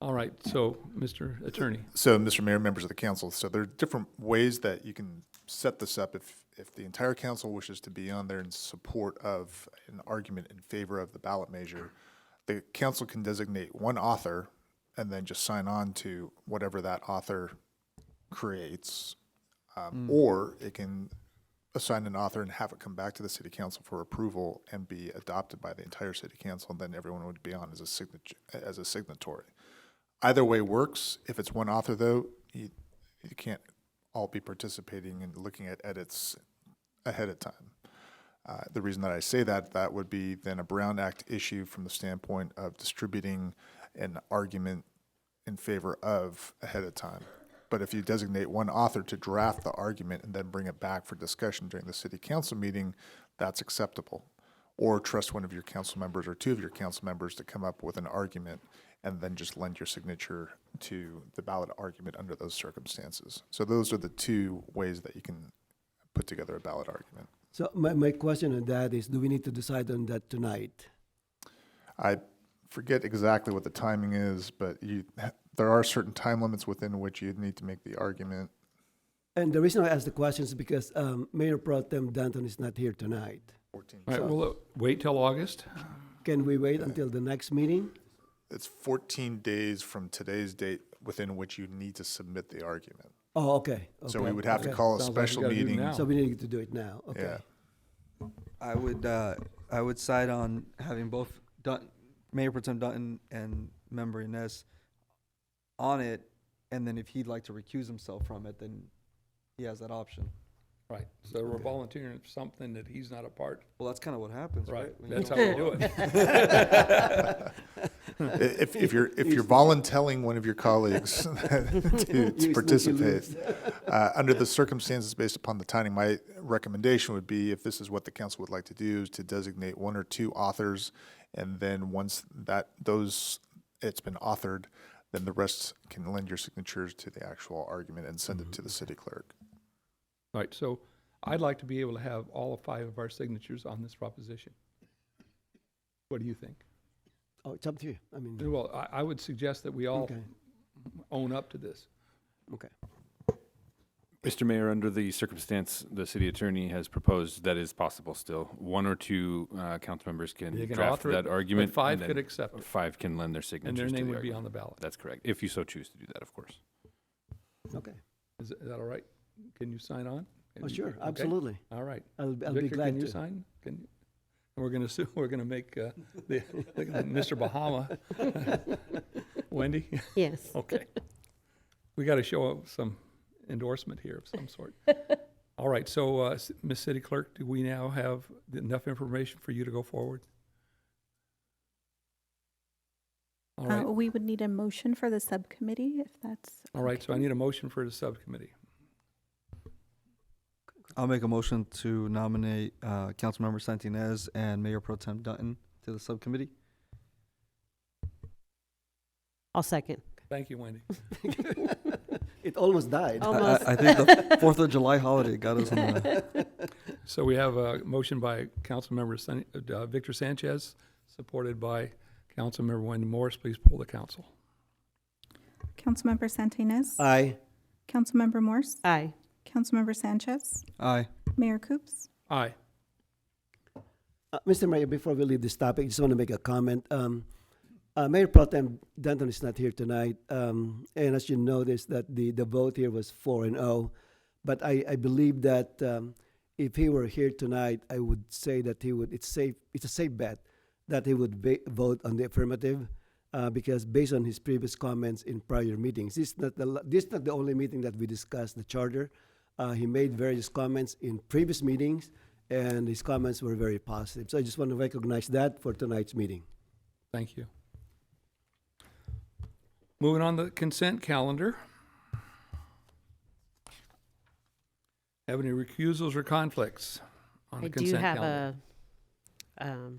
All right, so, Mr. Attorney. So, Mr. Mayor, members of the council, so there are different ways that you can set this up if the entire council wishes to be on there in support of an argument in favor of the ballot measure. the council can designate one author and then just sign on to whatever that author creates. Or it can assign an author and have it come back to the city council for approval and be adopted by the entire city council, and then everyone would be on as a signatory. Either way works. If it's one author, though, you can't all be participating and looking at edits ahead of time. The reason that I say that would be then a Brown Act issue from the standpoint of distributing an argument in favor of ahead of time. But if you designate one author to draft the argument and then bring it back for discussion during the city council meeting, that's acceptable. Or trust one of your council members or two of your council members to come up with an argument and then just lend your signature to the ballot argument under those circumstances. So those are the two ways that you can put together a ballot argument. So my question on that is, do we need to decide on that tonight? I forget exactly what the timing is, but there are certain time limits within which you need to make the argument. And the reason I ask the question is because Mayor Pro Tem Danton is not here tonight. 14. All right, we'll wait till August. Can we wait until the next meeting? It's 14 days from today's date within which you need to submit the argument. Oh, okay. So we would have to call a Sounds like we special gotta do it meeting. now. So we need to do it now, okay. Yeah. I would side on having both Mayor Pro Tem Dutton and Member Inez on it, and then if he'd like to recuse himself from it, then he has that option. Right, so we're volunteering for something that he's not a part. Well, that's kind of what happens, right? Right, When you that's how don't we show do up. it. If you're volunteering one of your colleagues to participate, under the circumstances based upon the timing, my recommendation would be, if this is what the council would like to do, is to designate one or two authors, and then once it's been authored, then the rest can lend your signatures to the actual argument and send it to the city clerk. Right, so I'd like to be able to have all 5 of our signatures on this proposition. What do you think? Oh, it's up to you. I mean, Well, I would suggest that we all okay, own up to this. okay. Mr. Mayor, under the circumstance the city attorney has proposed, that is possible still. One or two council members can They can draft author it, that but argument. 5 and then could accept it. 5 can lend their signatures And their to name the would be argument. on the ballot. That's correct, if you so choose to do that, of course. Okay. Is that all right? Can you sign on? Oh, sure, Okay. absolutely. All right. I'll be Victor, glad can you to. sign? Can you? We're gonna make Mr. Bahama. Wendy? Yes. Okay. We gotta show some endorsement here of some sort. All right, so, Ms. City Clerk, do we now have enough information for you to go forward? All right, We would need a motion for the subcommittee, if that's. all right, so I need a motion for the subcommittee. I'll make a motion to nominate Councilmember Santinez and Mayor Pro Tem Dutton to the subcommittee. I'll second. Thank you, Wendy. It almost died. Almost. I think the 4th of July holiday got us on the... So we have a motion by Councilmember Victor Sanchez, supported by Councilmember Wendy Morris. Please poll the council. Councilmember Santinez. Aye. Councilmember Morse. Aye. Councilmember Sanchez. Aye. Mayor Coops. Aye. Mr. Mayor, before we leave this topic, I just want to make a comment. Mayor Pro Tem Danton is not here tonight, and as you noticed, that the vote here was 4-0. But I believe that if he were here tonight, I would say that he would. It's a safe bet that he would vote on the affirmative, because based on his previous comments in prior meetings, this is not the only meeting that we discussed the charter. He made various comments in previous meetings, and his comments were very positive. So I just want to recognize that for tonight's meeting. Thank you. Moving on to the consent calendar. Have any recusals or conflicts on the I do consent have calendar?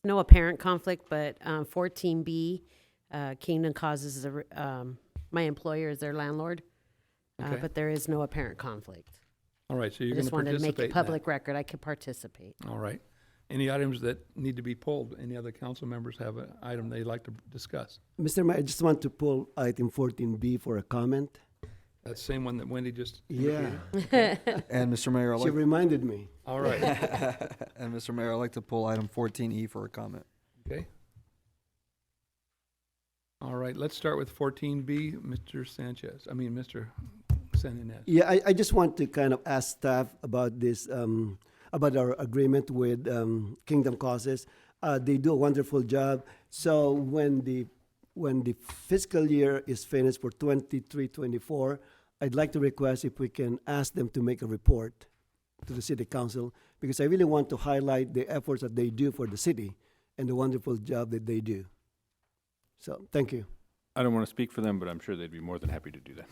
no apparent conflict, but 14B, Kingdom Causes, my employer is their landlord, Okay. but there is no apparent conflict. All right, so I you're going just to wanted to participate make it in public record. I could participate. that. All right. Any items that need to be pulled? Any other council members have an item they'd like to discuss? Mr. Mayor, I just want to pull item 14B for a comment. That same one that Wendy just Yeah, indicated? And Mr. Mayor, I'd she like, reminded me. All right, and Mr. Mayor, I'd like to pull item 14E for a comment. okay. All right, let's start with 14B, Mr. Santinez. Yeah, I just want to kind of ask staff about this, about our agreement with Kingdom Causes. They do a wonderful job. So when the fiscal year is finished for 23-24, I'd like to request if we can ask them to make a report to the city council, because I really want to highlight the efforts that they do for the city and the wonderful job that they do. So, thank you. I don't want to speak for them, but I'm sure they'd be more than happy to do that.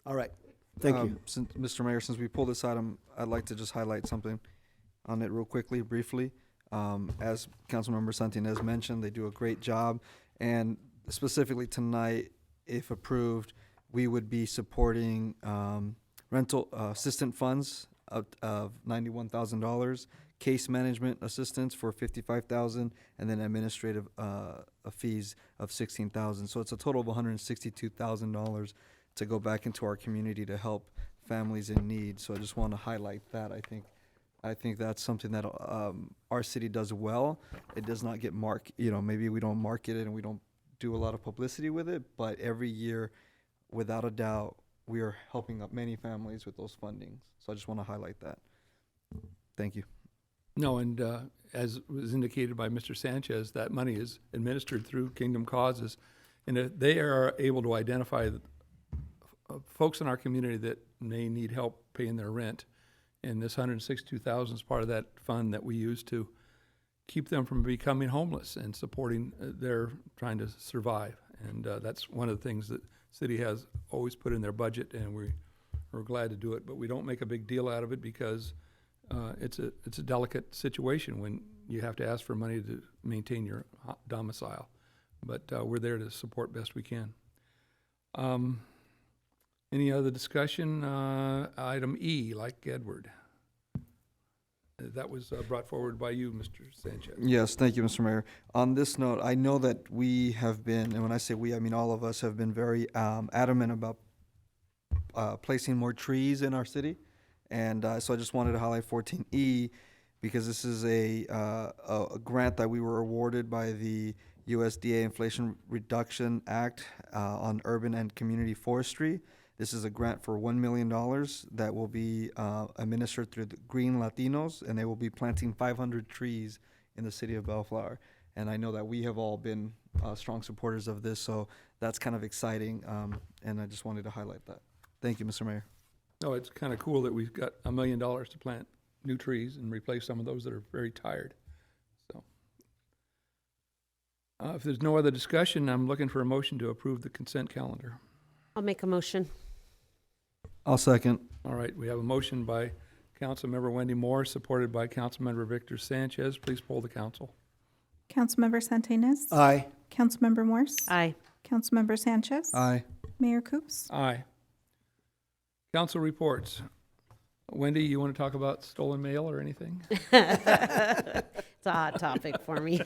All right. Thank you. Since, Mr. Mayor, since we pulled this item, I'd like to just highlight something on it real quickly, briefly. As Councilmember Santinez mentioned, they do a great job. And specifically tonight, if approved, we would be supporting rental assistant funds of $91,000, case management assistance for $55,000, and then administrative fees of $16,000. So it's a total of $162,000 to go back into our community to help families in need. So I just want to highlight that. I think that's something that our city does well. It does not get maybe we don't market it and we don't do a lot of publicity with it, but every year, without a doubt, we are helping up many families with those fundings. So I just want to highlight that. Thank you. No, and as was indicated by Mr. Sanchez, that money is administered through Kingdom Causes, and they are able to identify folks in our community that may need help paying their rent. And this $162,000 is part of that fund that we use to keep them from becoming homeless and supporting their trying to survive. And that's one of the things that city has always put in their budget, and we're glad to do it. But we don't make a big deal out of it because it's a delicate situation when you have to ask for money to maintain your domicile. But we're there to support best we can. Any other discussion? Item E, like Edward. That was brought forward by you, Mr. Sanchez. Yes, thank you, Mr. Mayor. On this note, I know that we have been, and when I say we, I mean all of us have been very adamant about placing more trees in our city. And so I just wanted to highlight 14E because this is a grant that we were awarded by the USDA Inflation Reduction Act on urban and community forestry. This is a grant for $1 million that will be administered through the Green Latinos, and they will be planting 500 trees in the city of Bellflower. And I know that we have all been strong supporters of this, so that's kind of exciting, and I just wanted to highlight that. Thank you, Mr. Mayor. No, it's kind of cool that we've got $1 million to plant new trees and replace some of those that are very tired. So, if there's no other discussion, I'm looking for a motion to approve the consent calendar. I'll make a motion. I'll second. All right, we have a motion by Councilmember Wendy Moore, supported by Councilmember Victor Sanchez. Please poll the council. Councilmember Santinez. Aye. Councilmember Morse. Aye. Councilmember Sanchez. Aye. Mayor Coops. Aye. Council reports. Wendy, you want to talk about stolen mail or anything? It's a hot topic for me.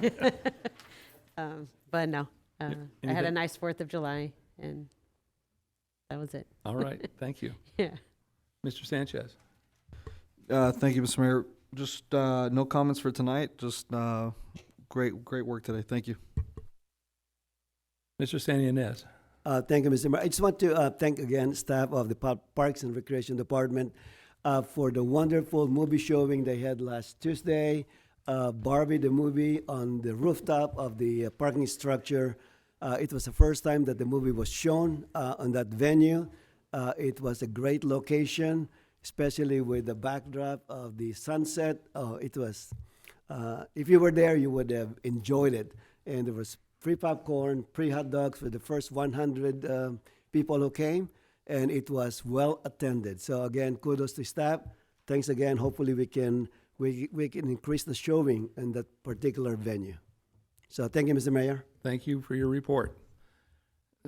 But no, I had a Anything? nice 4th of July, and that was it. All right, thank you. Yeah. Mr. Sanchez. Thank you, Mr. Mayor. Just no comments for tonight. Just great work today. Thank you. Mr. Santinez. Thank you, Mr. Mayor. I just want to thank again staff of the Parks and Recreation Department for the wonderful movie showing they had last Tuesday. Barbie, the movie, on the rooftop of the parking structure. It was the first time that the movie was shown on that venue. It was a great location, especially with the backdrop of the sunset. It was, if you were there, you would have enjoyed it. And there was free popcorn, free hot dogs for the first 100 people who came, and it was well attended. So again, kudos to staff. Thanks again. Hopefully we can increase the showing in that particular venue. So thank you, Mr. Mayor. Thank you for your report.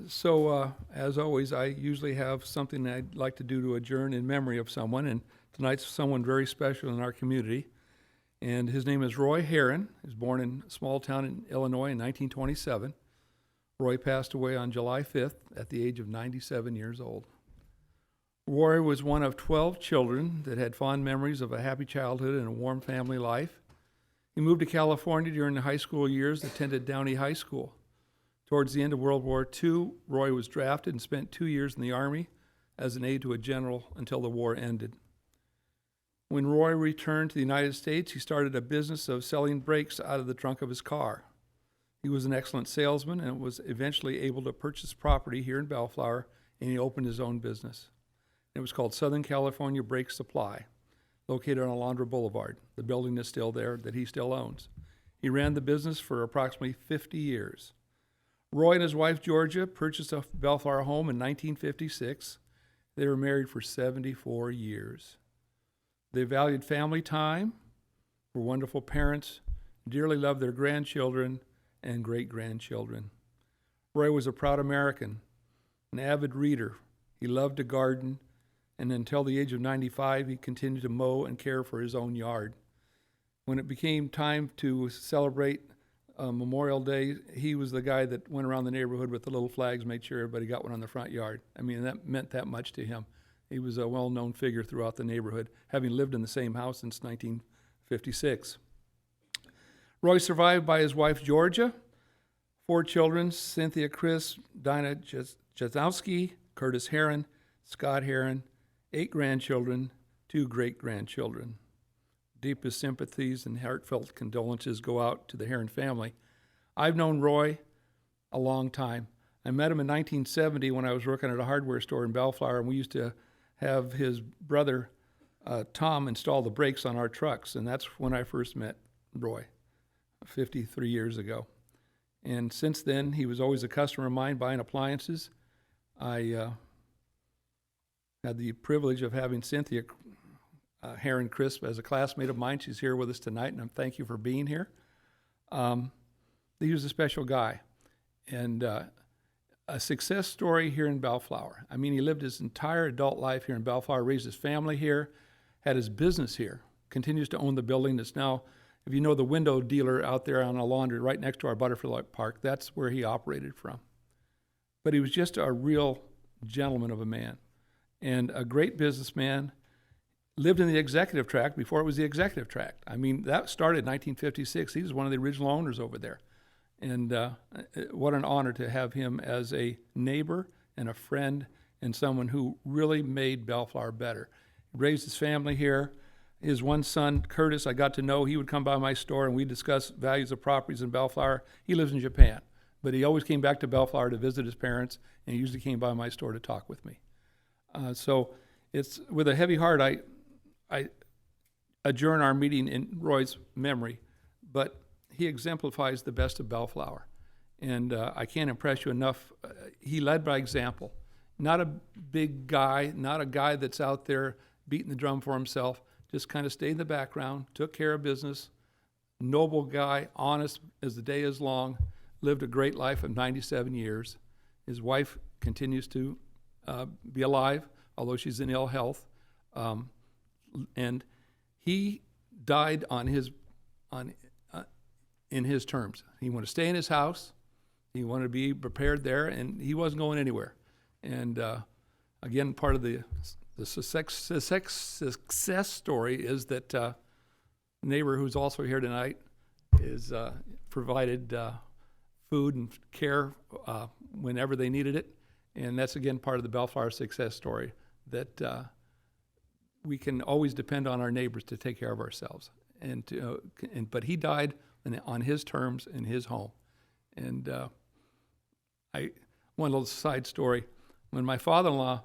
So, as always, I usually have something I'd like to do to adjourn in memory of someone, and tonight's someone very special in our community. And his name is Roy Heron. He was born in a small town in Illinois in 1927. Roy passed away on July 5th at the age of 97 years old. Roy was one of 12 children that had fond memories of a happy childhood and a warm family life. He moved to California during the high school years, attended Downey High School. Towards the end of World War II, Roy was drafted and spent 2 years in the Army as an aide to a general until the war ended. When Roy returned to the United States, he started a business of selling brakes out of the trunk of his car. He was an excellent salesman and was eventually able to purchase property here in Bellflower, and he opened his own business. It was called Southern California Brake Supply, located on Alondra Boulevard. The building is still there that he still owns. He ran the business for approximately 50 years. Roy and his wife, Georgia, purchased a Bellflower home in 1956. They were married for 74 years. They valued family time, were wonderful parents, dearly loved their grandchildren and great-grandchildren. Roy was a proud American, an avid reader. He loved to garden, and until the age of 95, he continued to mow and care for his own yard. When it became time to celebrate Memorial Day, he was the guy that went around the neighborhood with the little flags, made sure everybody got one on the front yard. I mean, that meant that much to him. He was a well-known figure throughout the neighborhood, having lived in the same house since 1956. Roy survived by his wife, Georgia, 4 children, Cynthia Chris, Dinah Jazowski, Curtis Heron, Scott Heron, 8 grandchildren, 2 great-grandchildren. Deepest sympathies and heartfelt condolences go out to the Heron family. I've known Roy a long time. I met him in 1970 when I was working at a hardware store in Bellflower, and we used to have his brother, Tom, install the brakes on our trucks, and that's when I first met Roy, 53 years ago. And since then, he was always a customer of mine buying appliances. I had the privilege of having Cynthia Heron Crisp as a classmate of mine. She's here with us tonight, and thank you for being here. He was a special guy, and a success story here in Bellflower. I mean, he lived his entire adult life here in Bellflower, raised his family here, had his business here, continues to own the building that's now, if you know the window dealer out there on Alondra, right next to our Butterfly Park, that's where he operated from. But he was just a real gentleman of a man and a great businessman. Lived in the executive tract before it was the executive tract. I mean, that started in 1956. He was one of the original owners over there. And what an honor to have him as a neighbor and a friend and someone who really made Bellflower better. Raised his family here. His one son, Curtis, I got to know. He would come by my store and we'd discuss values of properties in Bellflower. He lives in Japan, but he always came back to Bellflower to visit his parents, and he usually came by my store to talk with me. So it's with a heavy heart I adjourn our meeting in Roy's memory, but he exemplifies the best of Bellflower. And I can't impress you enough. He led by example. Not a big guy, not a guy that's out there beating the drum for himself, just kind of stayed in the background, took care of business, noble guy, honest as the day is long, lived a great life of 97 years. His wife continues to be alive, although she's in ill health. And he died in his terms. He wanted to stay in his house. He wanted to be prepared there, and he wasn't going anywhere. And again, part of the success story is that neighbor who's also here tonight is provided food and care whenever they needed it. And that's, again, part of the Bellflower success story, that we can always depend on our neighbors to take care of ourselves. But he died on his terms in his home. And one little side story, when my father-in-law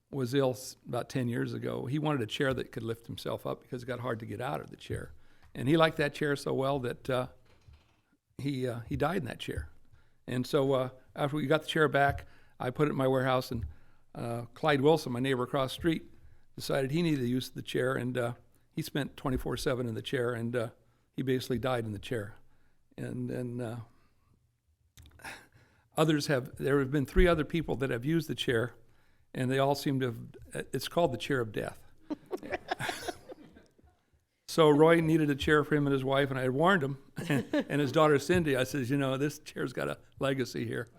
was ill about 10 years ago, he wanted a chair that could lift himself up because it got hard to get out of the chair. And he liked that chair so well that he died in that chair. And so after we got the chair back, I put it in my warehouse, and Clyde Wilson, my neighbor across the street, decided he needed the use of the chair, and he spent 24/7 in the chair, and he basically died in the chair. And then there have been 3 other people that have used the chair, and they all seem to have, it's called the chair of death. So Roy needed a chair for him and his wife, and I had warned him, and his daughter Cindy, I said, this chair's got a legacy here.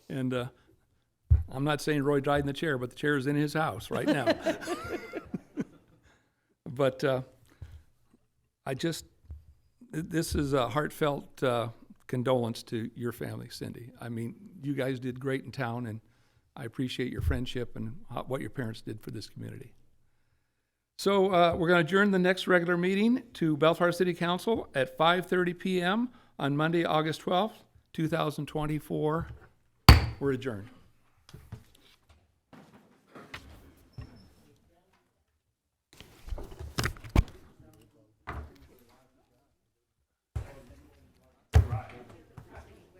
And I'm not saying Roy died in the chair, but the chair is in his house right now. But this is a heartfelt condolence to your family, Cindy. I mean, you guys did great in town, and I appreciate your friendship and what your parents did for this community. So we're going to adjourn the next regular meeting to Bellflower City Council at 5:30 p.m. on Monday, August 12th, 2024. We're adjourned.